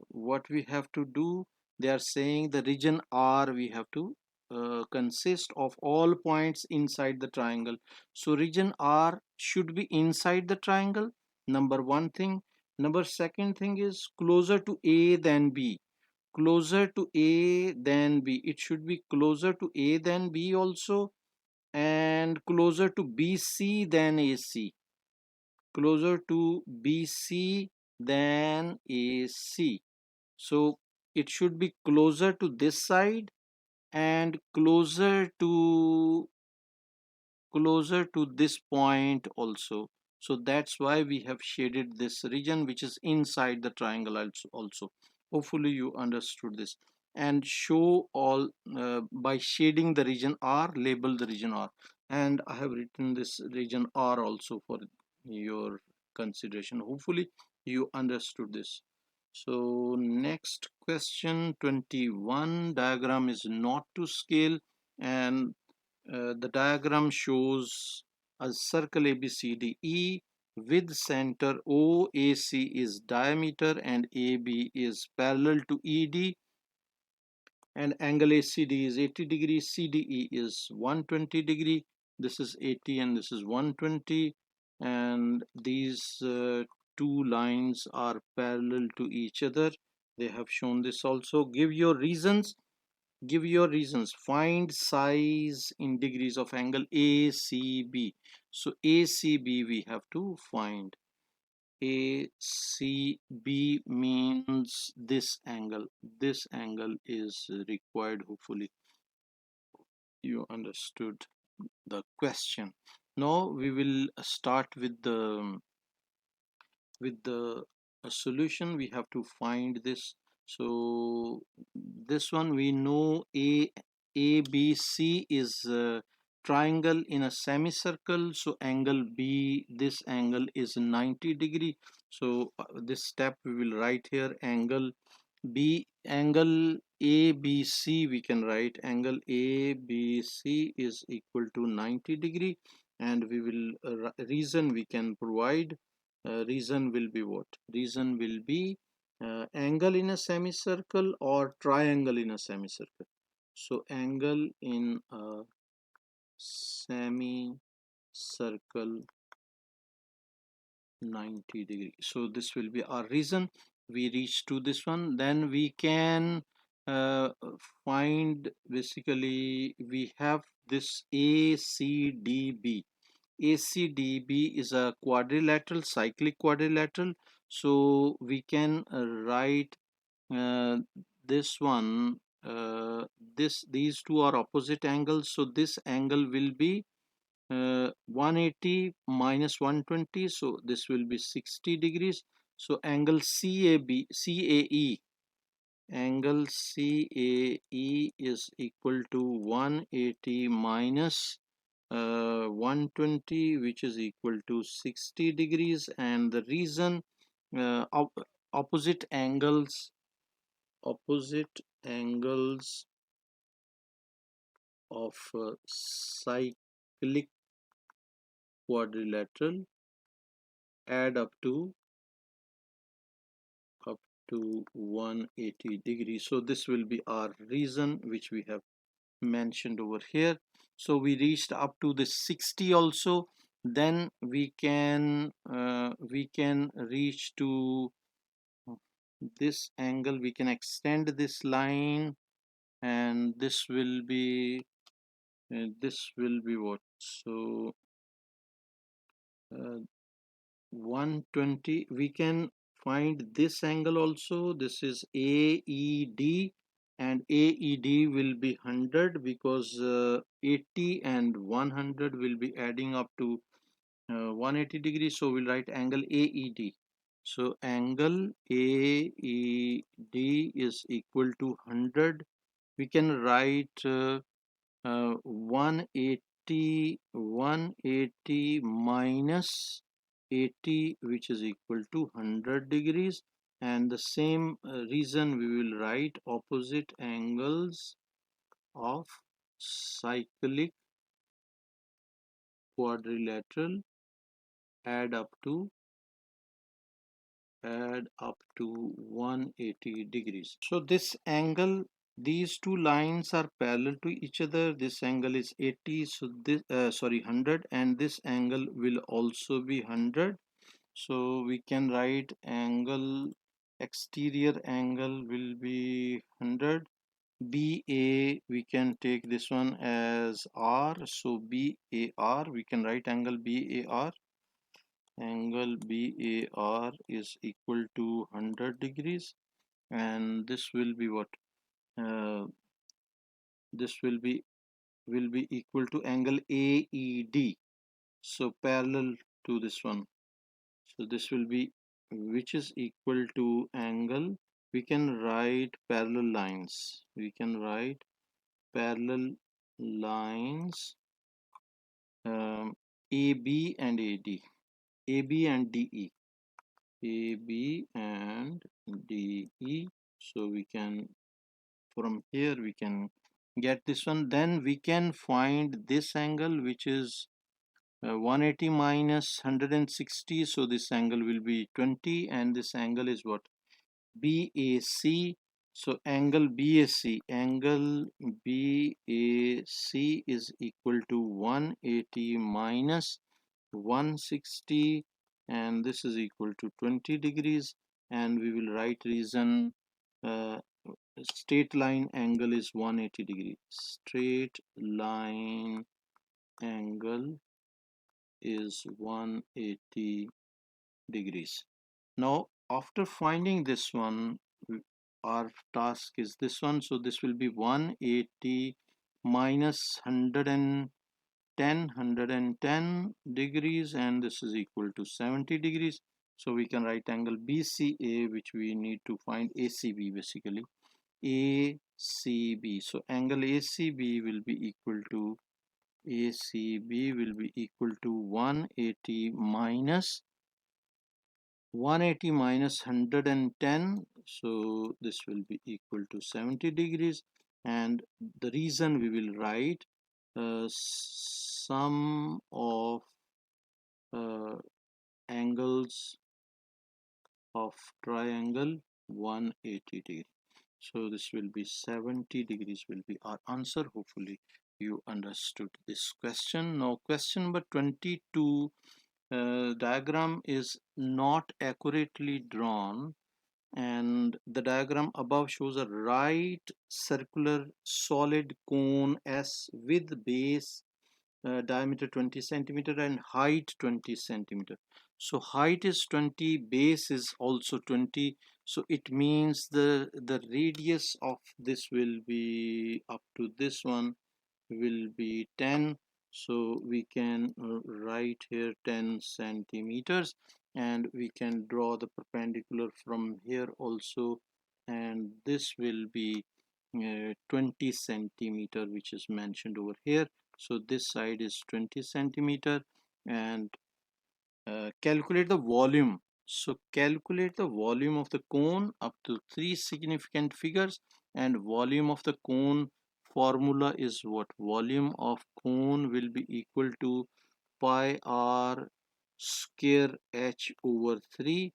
what we have to do, they are saying the region R we have to consist of all points inside the triangle. So region R should be inside the triangle, number one thing. Number second thing is closer to A than B. Closer to A than B. It should be closer to A than B also, and closer to BC than AC. Closer to BC than AC. So it should be closer to this side and closer to this point also. So that's why we have shaded this region which is inside the triangle also. Hopefully you understood this. And show all by shading the region R, label the region R, and I have written this region R also for your consideration. Hopefully you understood this. So next question 21, diagram is not to scale, and the diagram shows a circle ABCDE with center OAC is diameter and AB is parallel to ED, and angle ACD is 80 degrees, CDE is 120 degree. This is 80 and this is 120, and these two lines are parallel to each other. They have shown this also. Give your reasons. Give your reasons. Find size in degrees of angle ACB. So ACB we have to find. ACB means this angle. This angle is required. Hopefully you understood the question. Now we will start with the solution. We have to find this. So this one we know ABC is a triangle in a semicircle. So angle B, this angle is 90 degree. So this step we will write here, angle B, angle ABC we can write angle ABC is equal to 90 degree, and we will reason we can provide. Reason will be what? Reason will be angle in a semicircle or triangle in a semicircle. So angle in a semicircle 90 degree. So this will be our reason. We reach to this one. Then we can find, basically we have this ACDB. ACDB is a quadrilateral, cyclic quadrilateral. So we can write uh, this one, these two are opposite angles. So this angle will be 180 minus 120, so this will be 60 degrees. So angle CAE, angle CAE is equal to 180 minus 120, which is equal to 60 degrees. And the reason, opposite angles, opposite angles of cyclic quadrilateral add up to 180 degrees. So this will be our reason which we have mentioned over here. So we reached up to the 60 also. Then we can reach to this angle. We can extend this line, and this will be what? So 120. We can find this angle also. This is AED, and AED will be 100, because 80 and 100 will be adding up to 180 degrees. So we'll write angle AED. So angle AED is equal to 100. We can write 180 minus 80, which is equal to 100 degrees. And the same reason we will write opposite angles of cyclic quadrilateral add up to 180 degrees. So this angle, these two lines are parallel to each other. This angle is 80, so this 100, and this angle will also be 100. So we can write angle, exterior angle will be 100. BA, we can take this one as R, so BAR, we can write angle BAR. Angle BAR is equal to 100 degrees, and this will be what? Uh, this will be equal to angle AED. So parallel to this one. So this will be, which is equal to angle. We can write parallel lines. We can write parallel lines, AB and AD, AB and DE. AB and DE. So we can, from here we can get this one. Then we can find this angle, which is 180 minus 160. So this angle will be 20, and this angle is what? BAC. So angle BAC, is equal to 180 minus 160, and this is equal to 20 degrees. And we will write reason, uh, straight line angle is 180 degrees. Straight line angle is 180 degrees. Now after finding this one, our task is this one. So this will be 180 minus 110 degrees, and this is equal to 70 degrees. So we can write angle BCA, which we need to find ACB, basically ACB. So angle ACB will be equal to 180 minus 110. So this will be equal to 70 degrees. And the reason, we will write sum of uh, angles of triangle 180 degrees. So this will be 70 degrees will be our answer. Hopefully you understood this question. Now question number 22, diagram is not accurately drawn, and the diagram above shows a right circular solid cone S with base diameter 20 centimeter and height 20 centimeter. So height is 20, base is also 20. So it means the radius of this will be up to this one will be 10. So we can write here 10 centimeters. and we can draw the perpendicular from here also, and this will be 20 centimeter, which is mentioned over here. So this side is 20 centimeter. And calculate the volume. So calculate the volume of the cone up to three significant figures, and volume of the cone formula is what? Volume of cone will be equal to pi r square h over 3.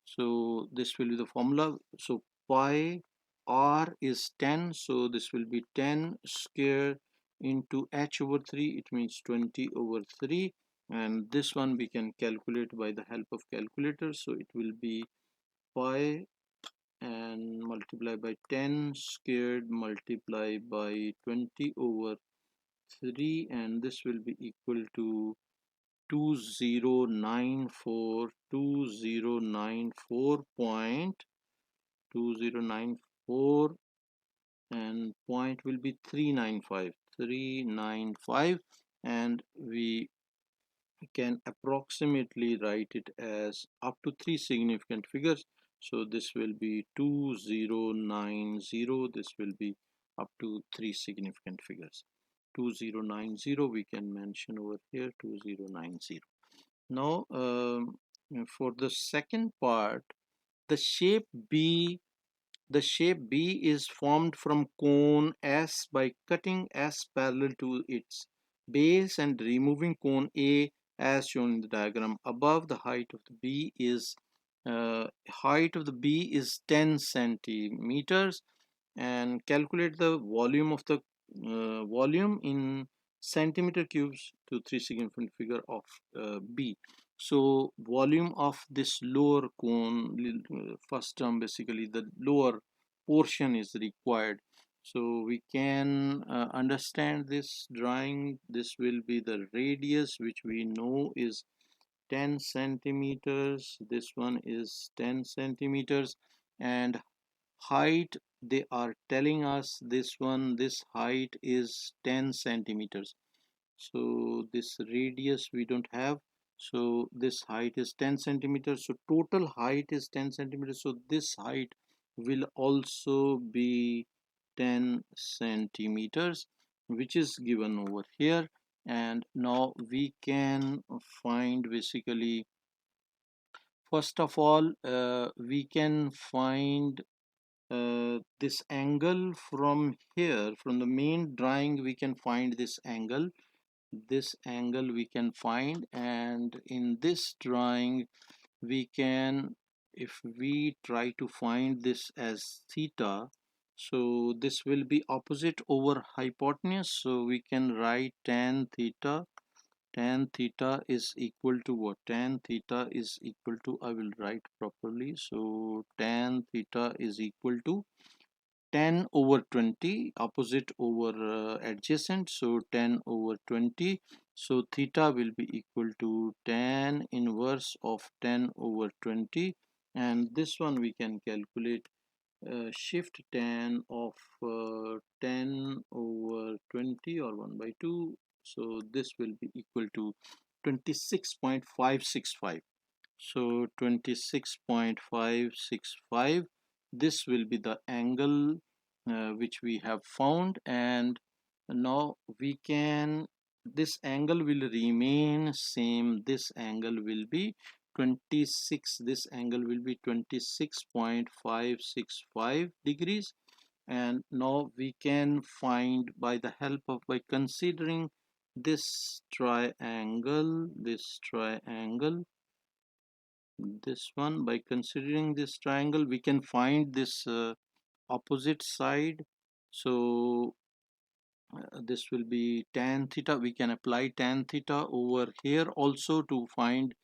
So this will be the formula. So pi r is 10, so this will be 10 square into h over 3, it means 20 over 3. And this one we can calculate by the help of calculator. So it will be pi and multiply by 10 squared multiply by 20 over 3, and this will be equal to 2094 and point will be 395, and we can approximately write it as up to three significant figures. So this will be 2090, this will be up to three significant figures. 2090 we can mention over here, 2090. Now for the second part, the shape B the shape B is formed from cone S by cutting S parallel to its base and removing cone A as shown in the diagram above. The height of the B is 10 centimeters, and calculate the volume of the volume in centimeter cubes to three significant figure of B. So volume of this lower cone, first term, basically the lower portion is required. So we can understand this drawing. This will be the radius, which we know is 10 centimeters. This one is 10 centimeters. And height, they are telling us this height is 10 centimeters. So this radius we don't have, so this height is 10 centimeters. So total height is 10 centimeters, so this height will also be 10 centimeters, which is given over here. And now we can find, basically, first of all, we can find this angle from here. From the main drawing we can find this angle. We can find, and in this drawing we can, if we try to find this as theta, so this will be opposite over hypotenuse. So we can write tan theta. Tan theta is equal to what? Tan theta is equal to, I will write properly, so tan theta is equal to 10 over 20, opposite over adjacent, so 10 over 20. So theta will be equal to tan inverse of 10 over 20, and this one we can calculate shift tan of 10 over 20, or 1 by 2. So this will be equal to 26.565. So 26.565, this will be the angle which we have found. And now we can, this angle will remain same. This angle will be 26, this angle will be 26.565 degrees. And now we can find, by the help of, by considering this triangle, this one, by considering this triangle, we can find this opposite side. So this will be tan theta. We can apply tan theta over here also to find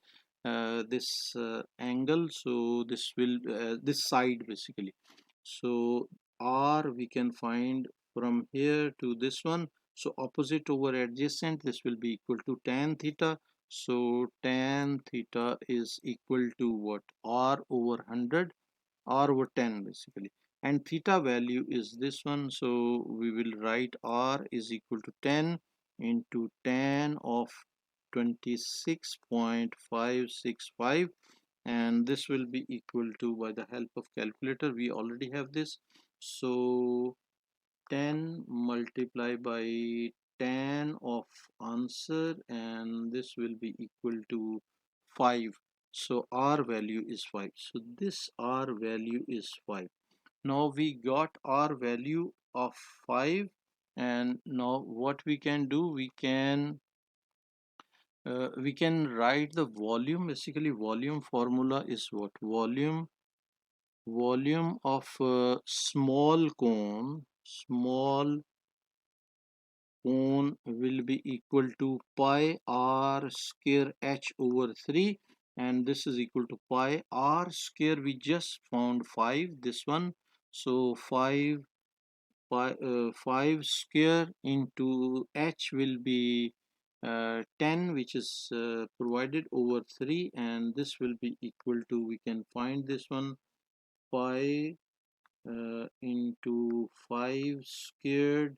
this angle. So this will this side, basically. So r we can find from here to this one. So opposite over adjacent, this will be equal to tan theta. So tan theta is equal to what? R over 100, r over 10, basically. And theta value is this one. So we will write r is equal to 10 into tan of 26.565, and this will be equal to, by the help of calculator we already have this, so 10 multiplied by tan of answer, and this will be equal to 5. So R value is 5. So this R value is 5. Now we got R value of 5, and now what we can do, we can write the volume. Basically volume formula is what? Volume of small cone will be equal to pi r square h over 3, and this is equal to pi r square. We just found 5, this one, so 5 square into h will be 10, which is provided over 3, and this will be equal to, we can find this one, pi into 5 squared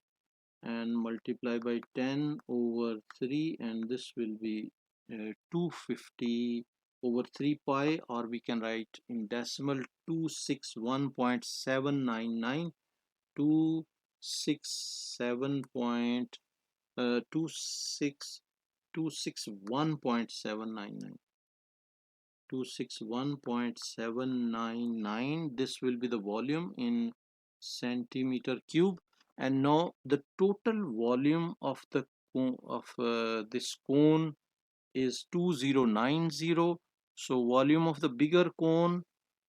and multiply by 10 over 3, and this will be 250 over 3 pi, or we can write in decimal 261.799, 267 point 26 261.799, 261.799. This will be the volume in centimeter cube. And now the total volume of the this cone is 2090. So volume of the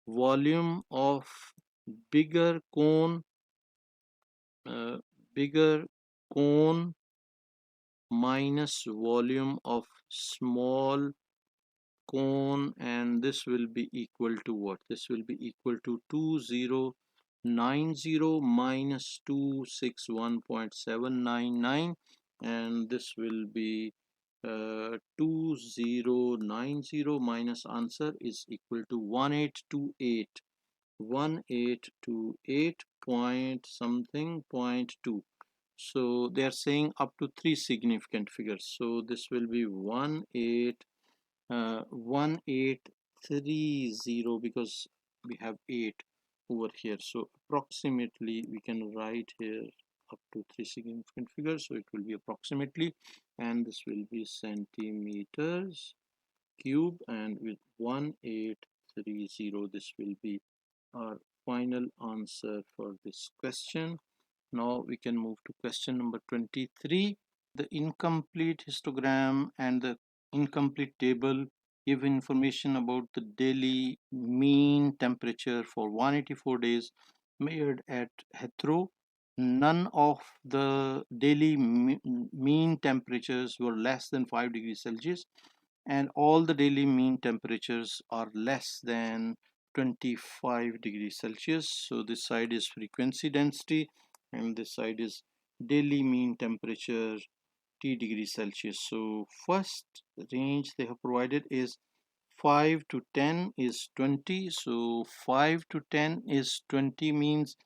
volume of bigger cone uh, bigger cone minus volume of small cone, and this will be equal to what? This will be equal to 2090 minus 261.799, and this will be 2090 minus answer is equal to 1828 point something point 2. So they are saying up to 3 significant figures, so this will be 1830, because we have 8 over here, so approximately we can write here up to 3 significant figures, so it will be approximately, and this will be centimeters cube, and with 1830, this will be our final answer for this question. Now we can move to question number 23. The incomplete histogram and the incomplete table give information about the daily mean temperature for 184 days measured at Heathrow. None of the daily mean temperatures were less than 5 degrees Celsius, and all the daily mean temperatures are less than 25 degrees Celsius. So this side is frequency density, and this side is daily mean temperature T degrees Celsius. So first range they have provided is 5 to 10 is 20. So 5 to 10 is 20, means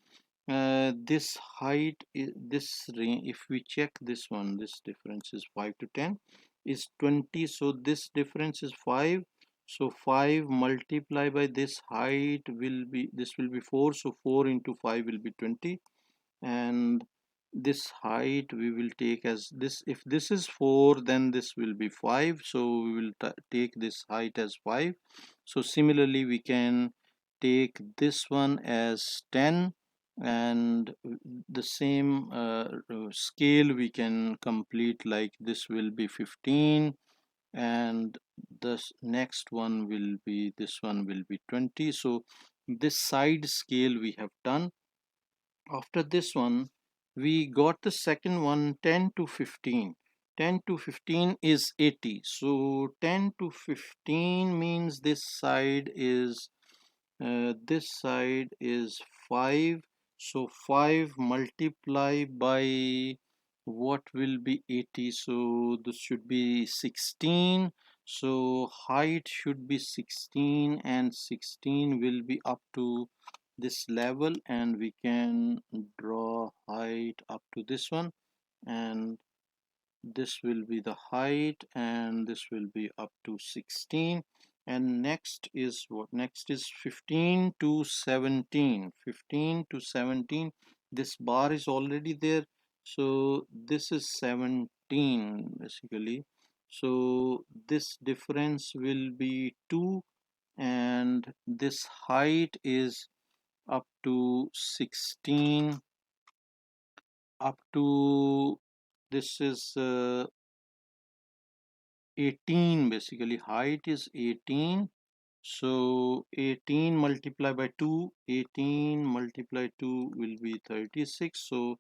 this height is this range. If we check this one, this difference is 5 to 10 is 20, so this difference is 5. So 5 multiplied by this height will be, this will be 4, so 4 into 5 will be 20, and this height we will take as this. If this is 4, then this will be 5, so we will take this height as 5. So similarly we can take this one as 10, and the same scale we can complete, like this will be 15, and this next one will be, this one will be 20. So this side scale we have done. After this one we got the second one, 10 to 15. 10 to 15 is 80, so 10 to 15 means this side is 5, so 5 multiplied by what will be 80, so this should be 16, so height should be 16, and 16 will be up to this level, and we can draw height up to this one, and this will be the height, and this will be up to 16. And next is what? Next is 15 to 17. 15 to 17, this bar is already there, so this is 17 basically. So this difference will be 2, and this height is up to 16, up to, this is 18 basically. Height is 18, so 18 multiplied by 2, 18 multiplied 2 will be 36. So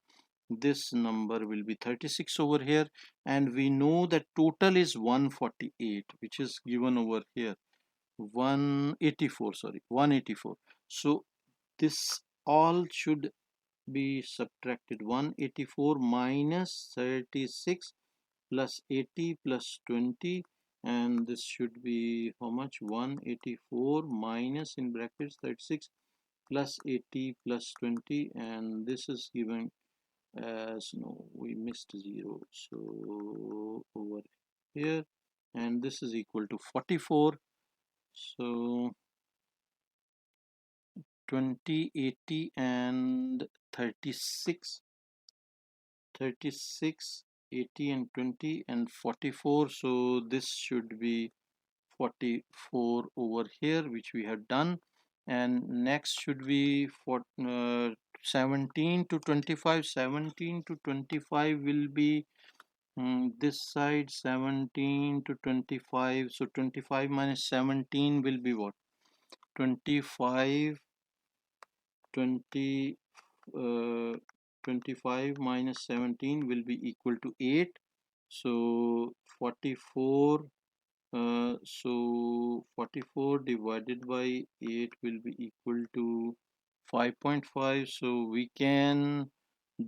this number will be 36 over here, and we know that total is 148, which is given over here, 184, sorry, 184. So this all should be subtracted. 184 minus 36 plus 80 plus 20, and this should be how much? 184 minus in brackets 36 plus 80 plus 20, and this is given as, no, we missed 0, so over here, and this is equal to 44. So 20, 80 and 36, 36, 80 and 20 and 44. So this should be 44 over here, which we have done. And next should be for 17 to 25. 17 to 25 will be this side, 17 to 25. So 25 minus 17 will be what? 25, 20, 25 minus 17 will be equal to 8. So 44, so 44 divided by 8 will be equal to 5.5. So we can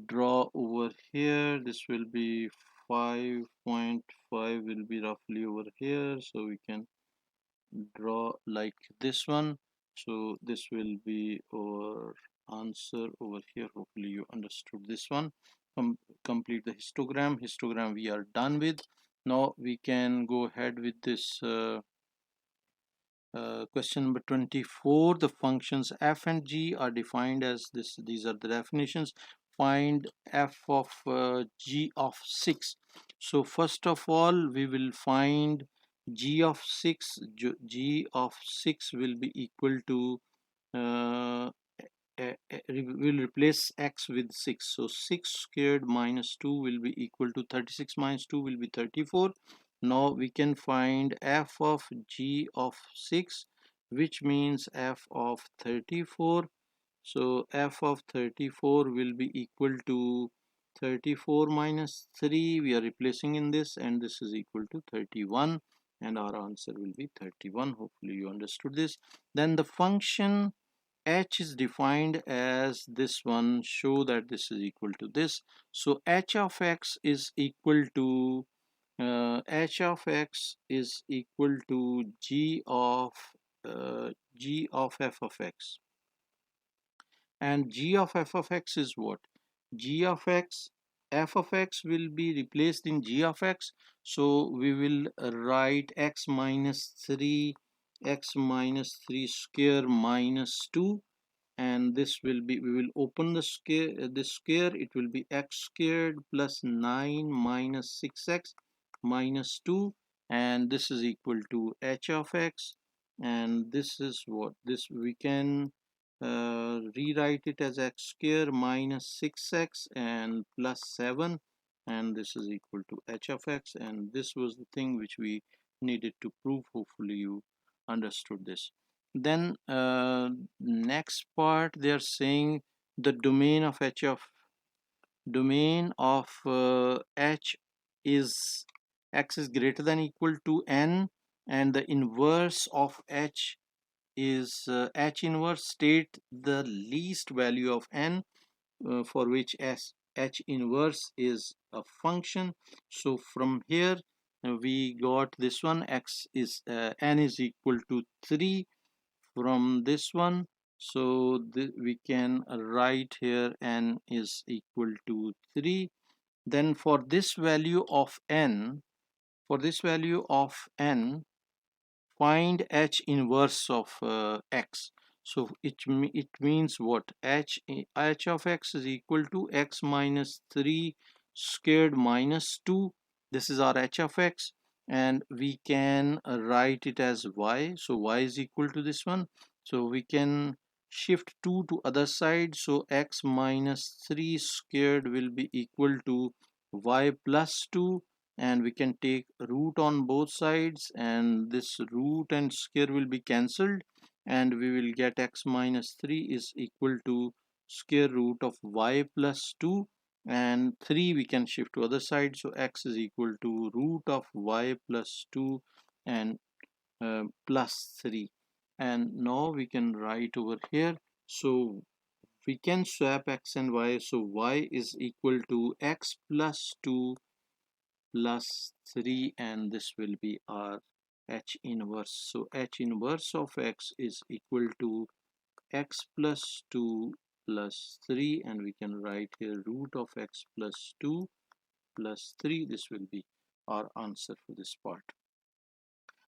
draw over here, this will be 5.5 will be roughly over here, so we can draw like this one. So this will be our answer over here. Hopefully you understood this one. Complete the histogram we are done with. Now we can go ahead with this question number 24. The functions f and g are defined as this. These are the definitions. Find f of g of 6. So first of all, we will find g of 6. G of 6 will be equal to uh, we'll replace x with 6. So 6 squared minus 2 will be equal to 36 minus 2 will be 34. Now we can find f of g of 6, which means f of 34. So f of 34 will be equal to 34 minus 3. We are replacing in this, and this is equal to 31, and our answer will be 31. Hopefully you understood this. Then the function h is defined as this one. Show that this is equal to this. So h of x is equal to h of x is equal to g of f of x, and g of f of x is what? G of x, f of x will be replaced in g of x, so we will write x minus 3, x minus 3 square minus 2, and this will be, we will open the square, this square, it will be x squared plus 9 minus 6x minus 2, and this is equal to h of x, and this is what? This we can rewrite it as x square minus 6x and plus 7, and this is equal to h of x, and this was the thing which we needed to prove. Hopefully you understood this. Then next part, they are saying the domain of h is x is greater than equal to n, and the inverse of h is h inverse. State the least value of n for which h inverse is a function. So from here we got this one, x is n is equal to 3 from this one. So we can write here n is equal to 3. Then for this value of n, find h inverse of x. So it means what? H of x is equal to x minus 3 squared minus 2. This is our h of x, and we can write it as y. So y is equal to this one. So we can shift 2 to other side. So x minus 3 squared will be equal to y plus 2, and we can take root on both sides, and this root and square will be cancelled, and we will get x minus 3 is equal to square root of y plus 2, and 3 we can shift to other side. So x is equal to root of y plus 2 and plus 3. And now we can write over here. So we can swap x and y. So y is equal to x plus 2 plus 3, and this will be our h inverse. So h inverse of x is equal to x plus 2 plus 3, and we can write here root of x plus 2 plus 3. This will be our answer for this part.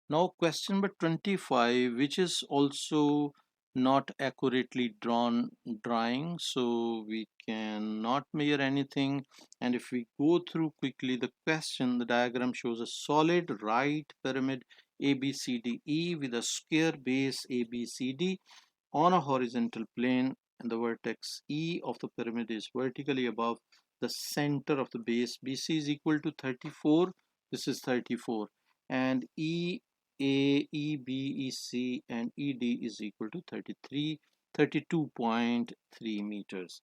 Now question number 25, which is also not accurately drawn drawing, so we cannot measure anything. And if we go through quickly the question, the diagram shows a solid right pyramid ABCDE with a square base ABCD on a horizontal plane, and the vertex E of the pyramid is vertically above the center of the base. BC is equal to 34. This is 34, and EC, and ED is equal to 32.3 meters.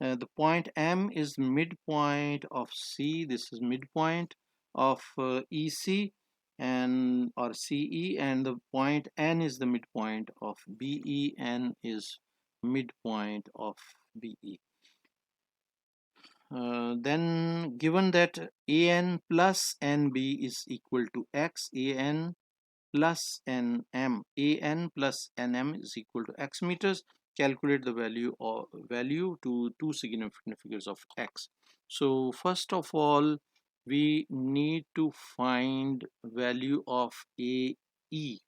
The point M is midpoint of C. This is midpoint of EC and or CE, and the point N is the midpoint of BE. N is midpoint of BE. Then given that AN plus NB is equal to X, AN plus NM, AN plus NM is equal to X meters. Calculate the value to two significant figures of X. So first of all, we need to find value of AE.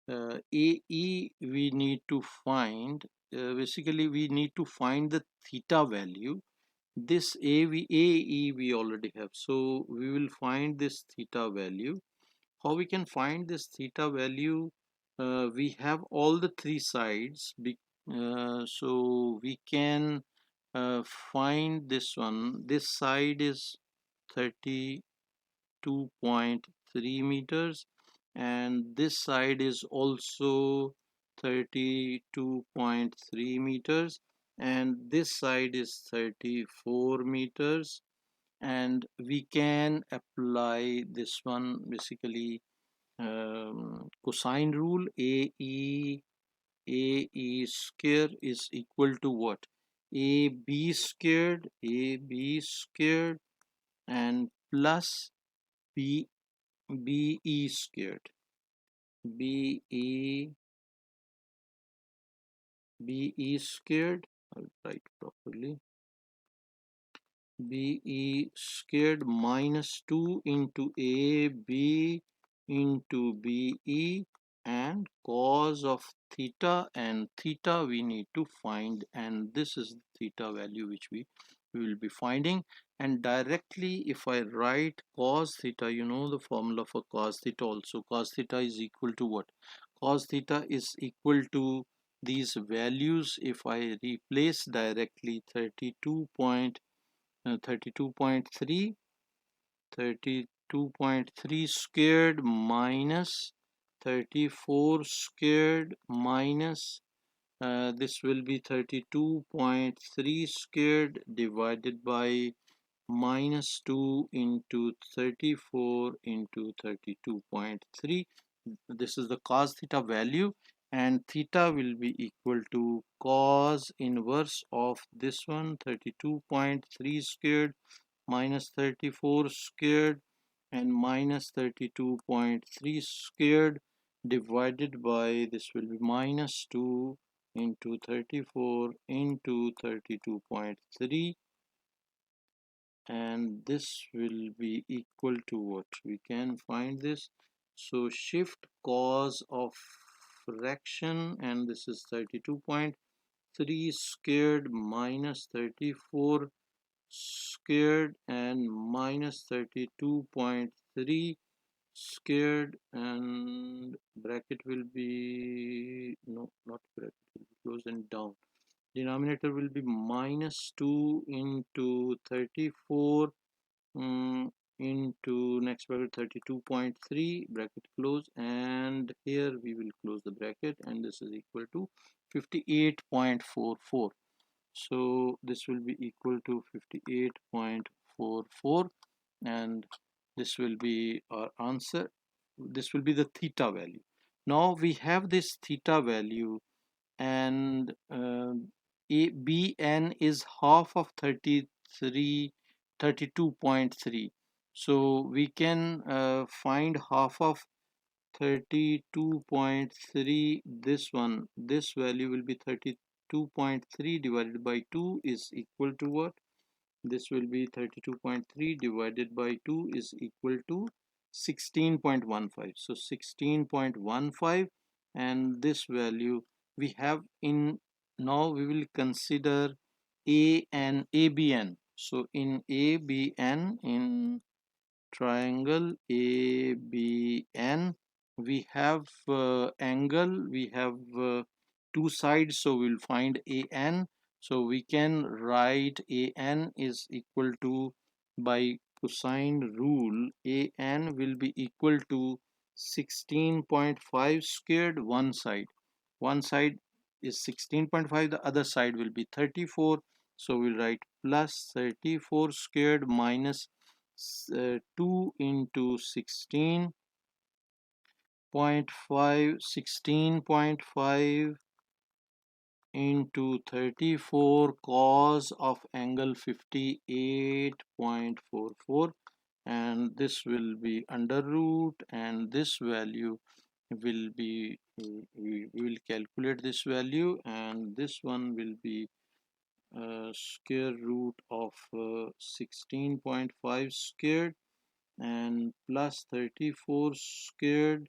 AE we need to find, basically we need to find the theta value. This AE we already have, so we will find this theta value. How we can find this theta value? We have all the three sides, so we can find this one. This side is 32.3 meters, and this side is also 32.3 meters, and this side is 34 meters. And we can apply this one, basically cosine rule. AE square is equal to what? AB squared and plus BE squared. BE squared, I'll write properly. BE squared minus 2 into AB into BE, and cos of theta, and theta we need to find, and this is theta value which we will be finding. And directly if I write cos theta, you know the formula for cos theta also. Cos theta is equal to what? Cos theta is equal to these values. If I replace directly 32.3 squared minus 34 squared minus this will be 32.3 squared divided by minus 2 into 34 into 32.3. This is the cos theta value, and theta will be equal to cos inverse of this one, 32.3 squared minus 34 squared and minus 32.3 squared divided by, this will be minus 2 into 34 into 32.3 and this will be equal to what? We can find this. So shift cos of fraction, and this is 32.3 squared minus 34 squared and minus 32.3 squared, and bracket will be, no, not bracket, will be closed and down. Denominator will be minus 2 into 34 into next bracket 32.3 bracket close, and here we will close the bracket, and this is equal to 58.44. so this will be equal to 58.44, and this will be our answer. This will be the theta value. Now we have this theta value, and bn is half of 32.3. So we can find half of 32.3. This value will be 32.3 divided by 2 is equal to what? This will be 32.3 divided by 2 is equal to 16.15. So 16.15, and this value we have in. Now we will consider a and abn. So in abn, in triangle ABN, we have angle, we have two sides, so we'll find AN. So we can write AN is equal to, by cosine rule, AN will be equal to 16.5 squared one side. One side is 16.5, the other side will be 34. So we'll write plus 34 squared minus 2 into 16.5 into 34 cos of angle 58.44, and this will be under root, and this value will be, we will calculate this value, and this one will be square root of 16.5 squared and plus 34 squared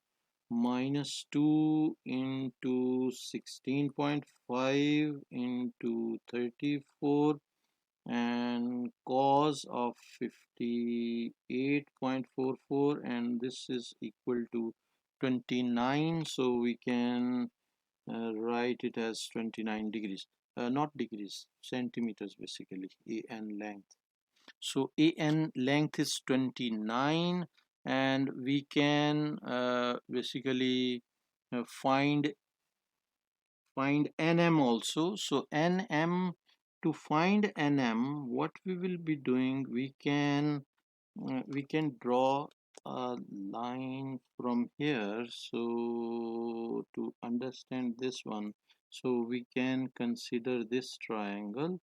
minus 2 into 16.5 into 34 and cos of 58.44, and this is equal to 29. So we can write it as 29 degrees, not degrees, centimeters basically, an length. So an length is 29, and we can basically find nm also. So nm, to find nm, what we will be doing, we can draw a line from here. So to understand this one, so we can consider this triangle,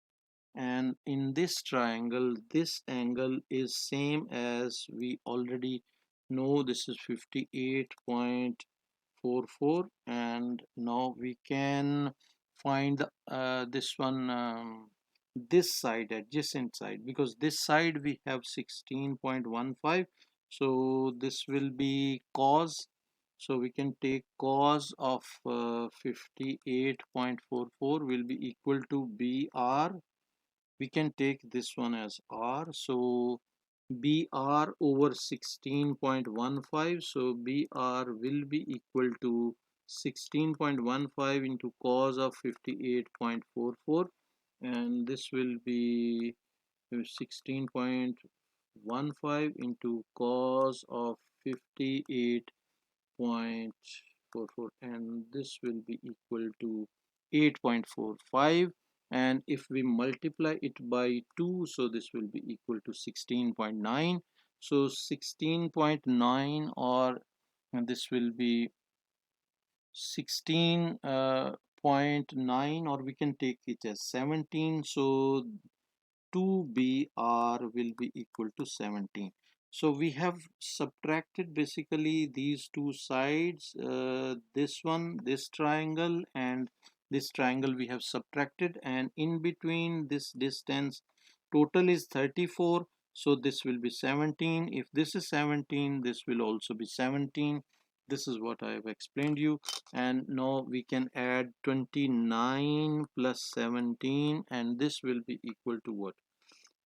and in this triangle this angle is same as we already know, this is 58.44, and now we can find this one, this side, adjacent side, because this side we have 16.15. so this will be cos, so we can take cos of 58.44 will be equal to br. We can take this one as r, so br over 16.15, so br will be equal to 16.15 into cos of 58.44, and this will be 16.15 into cos of 58.44, and this will be equal to 8.45, and if we multiply it by 2, so this will be equal to 16.9. so 16.9, or and this will be 16.9, or we can take it as 17. So 2br will be equal to 17. So we have subtracted basically these two sides, this one, this triangle, and this triangle we have subtracted, and in between this distance total is 34, So this will be 17. If this is 17, this will also be 17. This is what I have explained you. And now we can add 29 plus 17, and this will be equal to what?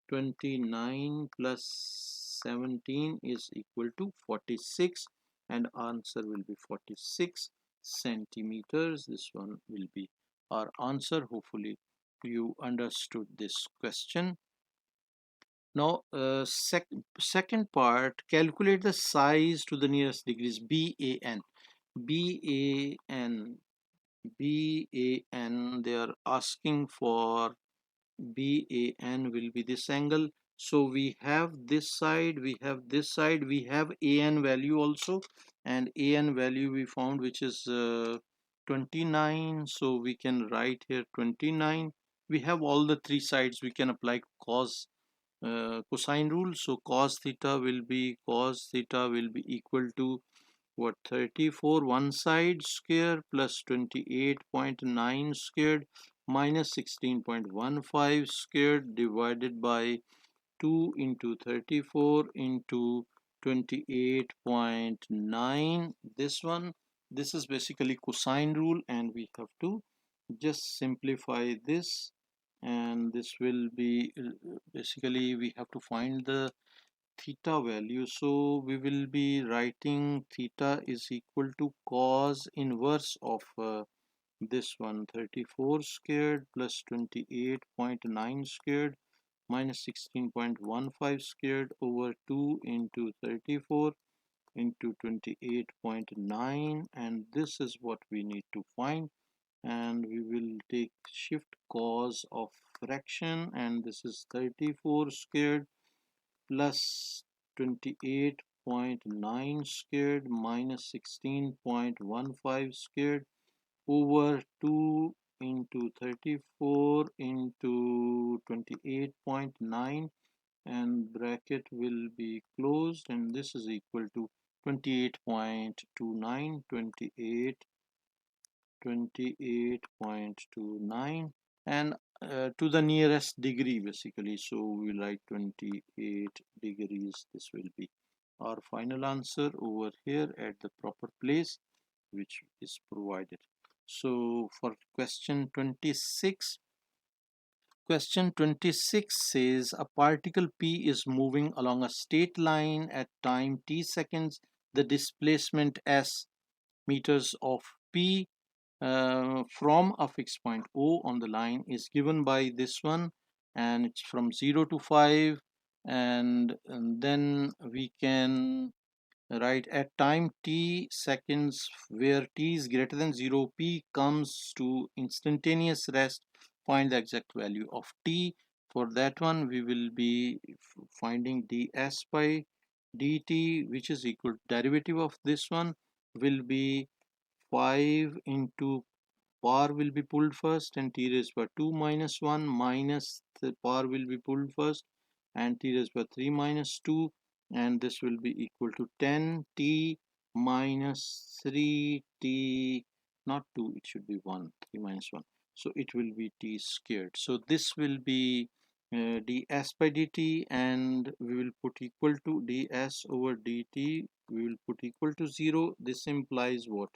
29 plus 17 is equal to 46, and answer will be 46 centimeters. This one will be our answer. Hopefully you understood this question. Now, second part, calculate the size to the nearest degrees, BAN. BAN, BAN, they are asking for BAN will be this angle. So we have this side, we have this side, we have AN value also, and AN value we found, which is 29. So we can write here 29. We have all the three sides. We can apply cosine rule. So cos theta will be equal to what? 34 one side square plus 28.9 squared minus 16.15 squared divided by 2 into 34 into 28.9. This is basically cosine rule, and we have to just simplify this, and this will be basically we have to find the theta value. So we will be writing theta is equal to cos inverse of this one, 34 squared plus 28.9 squared minus 16.15 squared over 2 into 34 into 28.9, and this is what we need to find. And we will take shift cos of fraction, and this is 34 squared plus 28.9 squared minus 16.15 squared over 2 into 34 into 28.9, and bracket will be closed, and this is equal to 28.29, 28.29, and to the nearest degree basically. So we write 28 degrees. This will be our final answer over here at the proper place which is provided. So for question 26, says a particle P is moving along a straight line at time t seconds. The displacement s meters of P from a fixed point O on the line is given by this one, and it's from 0 to 5, and then we can write at time t seconds where t is greater than 0, P comes to instantaneous rest. Find the exact value of t. For that one we will be finding ds by dt, which is equal to derivative of this one will be 5 into power will be pulled first, and t raised by 2 minus 1 minus the power will be pulled first, and t raised by 3 minus 2, and this will be equal to 10t minus 3t, not 2, it should be 1, 3 minus 1, so it will be t squared. So this will be ds by dt, and we will put equal to ds over dt, we will put equal to 0. This implies what?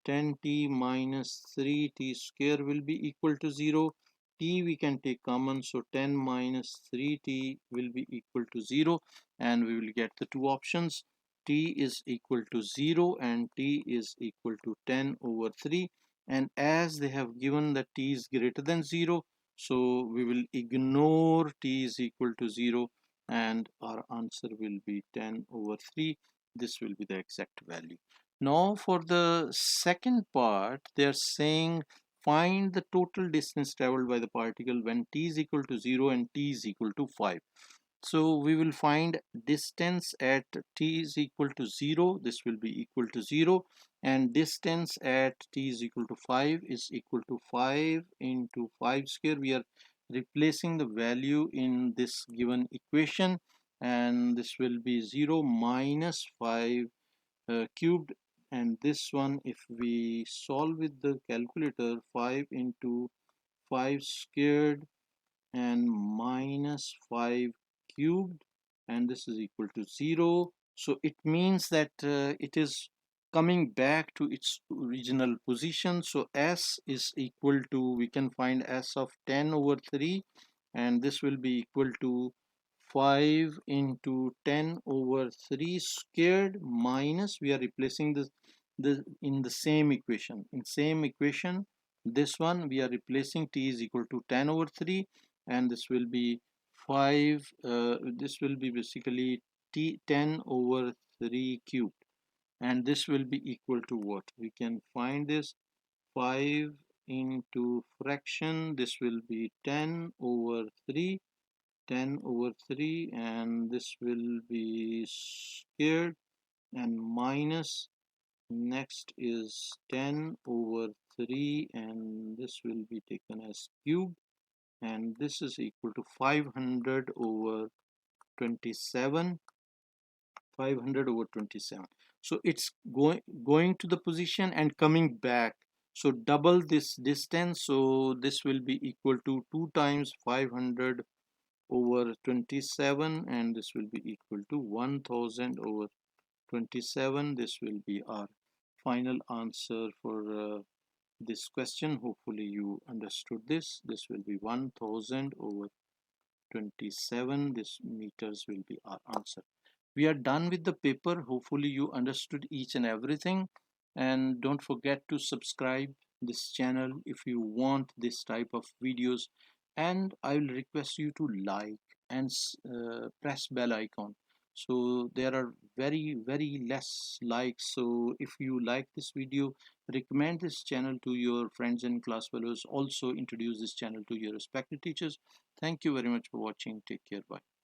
10t minus 3t square will be equal to 0. T we can take common, so 10 minus 3t will be equal to 0, and we will get the two options. T is equal to 0 and t is equal to 10 over 3, and as they have given that t is greater than 0, so we will ignore t is equal to 0, and our answer will be 10 over 3. This will be the exact value. Now for the second part, they are saying find the total distance traveled by the particle when t is equal to 0 and t is equal to 5. So we will find distance at t is equal to 0. This will be equal to 0, and distance at t is equal to 5 is equal to 5 into 5 square. We are replacing the value in this given equation, and this will be 0 minus 5 cubed, and this one if we solve with the calculator, 5 into 5 squared and minus 5 cubed, and this is equal to 0. So it means that it is coming back to its original position. So s is equal to, we can find s of 10 over 3, and this will be equal to 5 into 10 over 3 squared minus, we are replacing the in the same equation, this one we are replacing, t is equal to 10 over 3, and this will be 5, this will be basically t 10 over 3 cubed, and this will be equal to what? We can find this 5 into fraction, this will be 10 over 3, 10 over 3, and this will be squared, and minus, next is 10 over 3, and this will be taken as cube, and this is equal to 500 over 27, 500 over 27. So it's going to the position and coming back, so double this distance, so this will be equal to 2 times 500 over 27, and this will be equal to 1000 over 27. This will be our final answer for this question. Hopefully you understood this. This will be 1000 over 27. This meters will be our answer. We are done with the paper. Hopefully you understood each and everything, and don't forget to subscribe this channel if you want this type of videos, and I will request you to like and press bell icon. So there are very less likes, so if you like this video, recommend this channel to your friends and class fellows. Also introduce this channel to your respected teachers. Thank you very much for watching. Take care. Bye.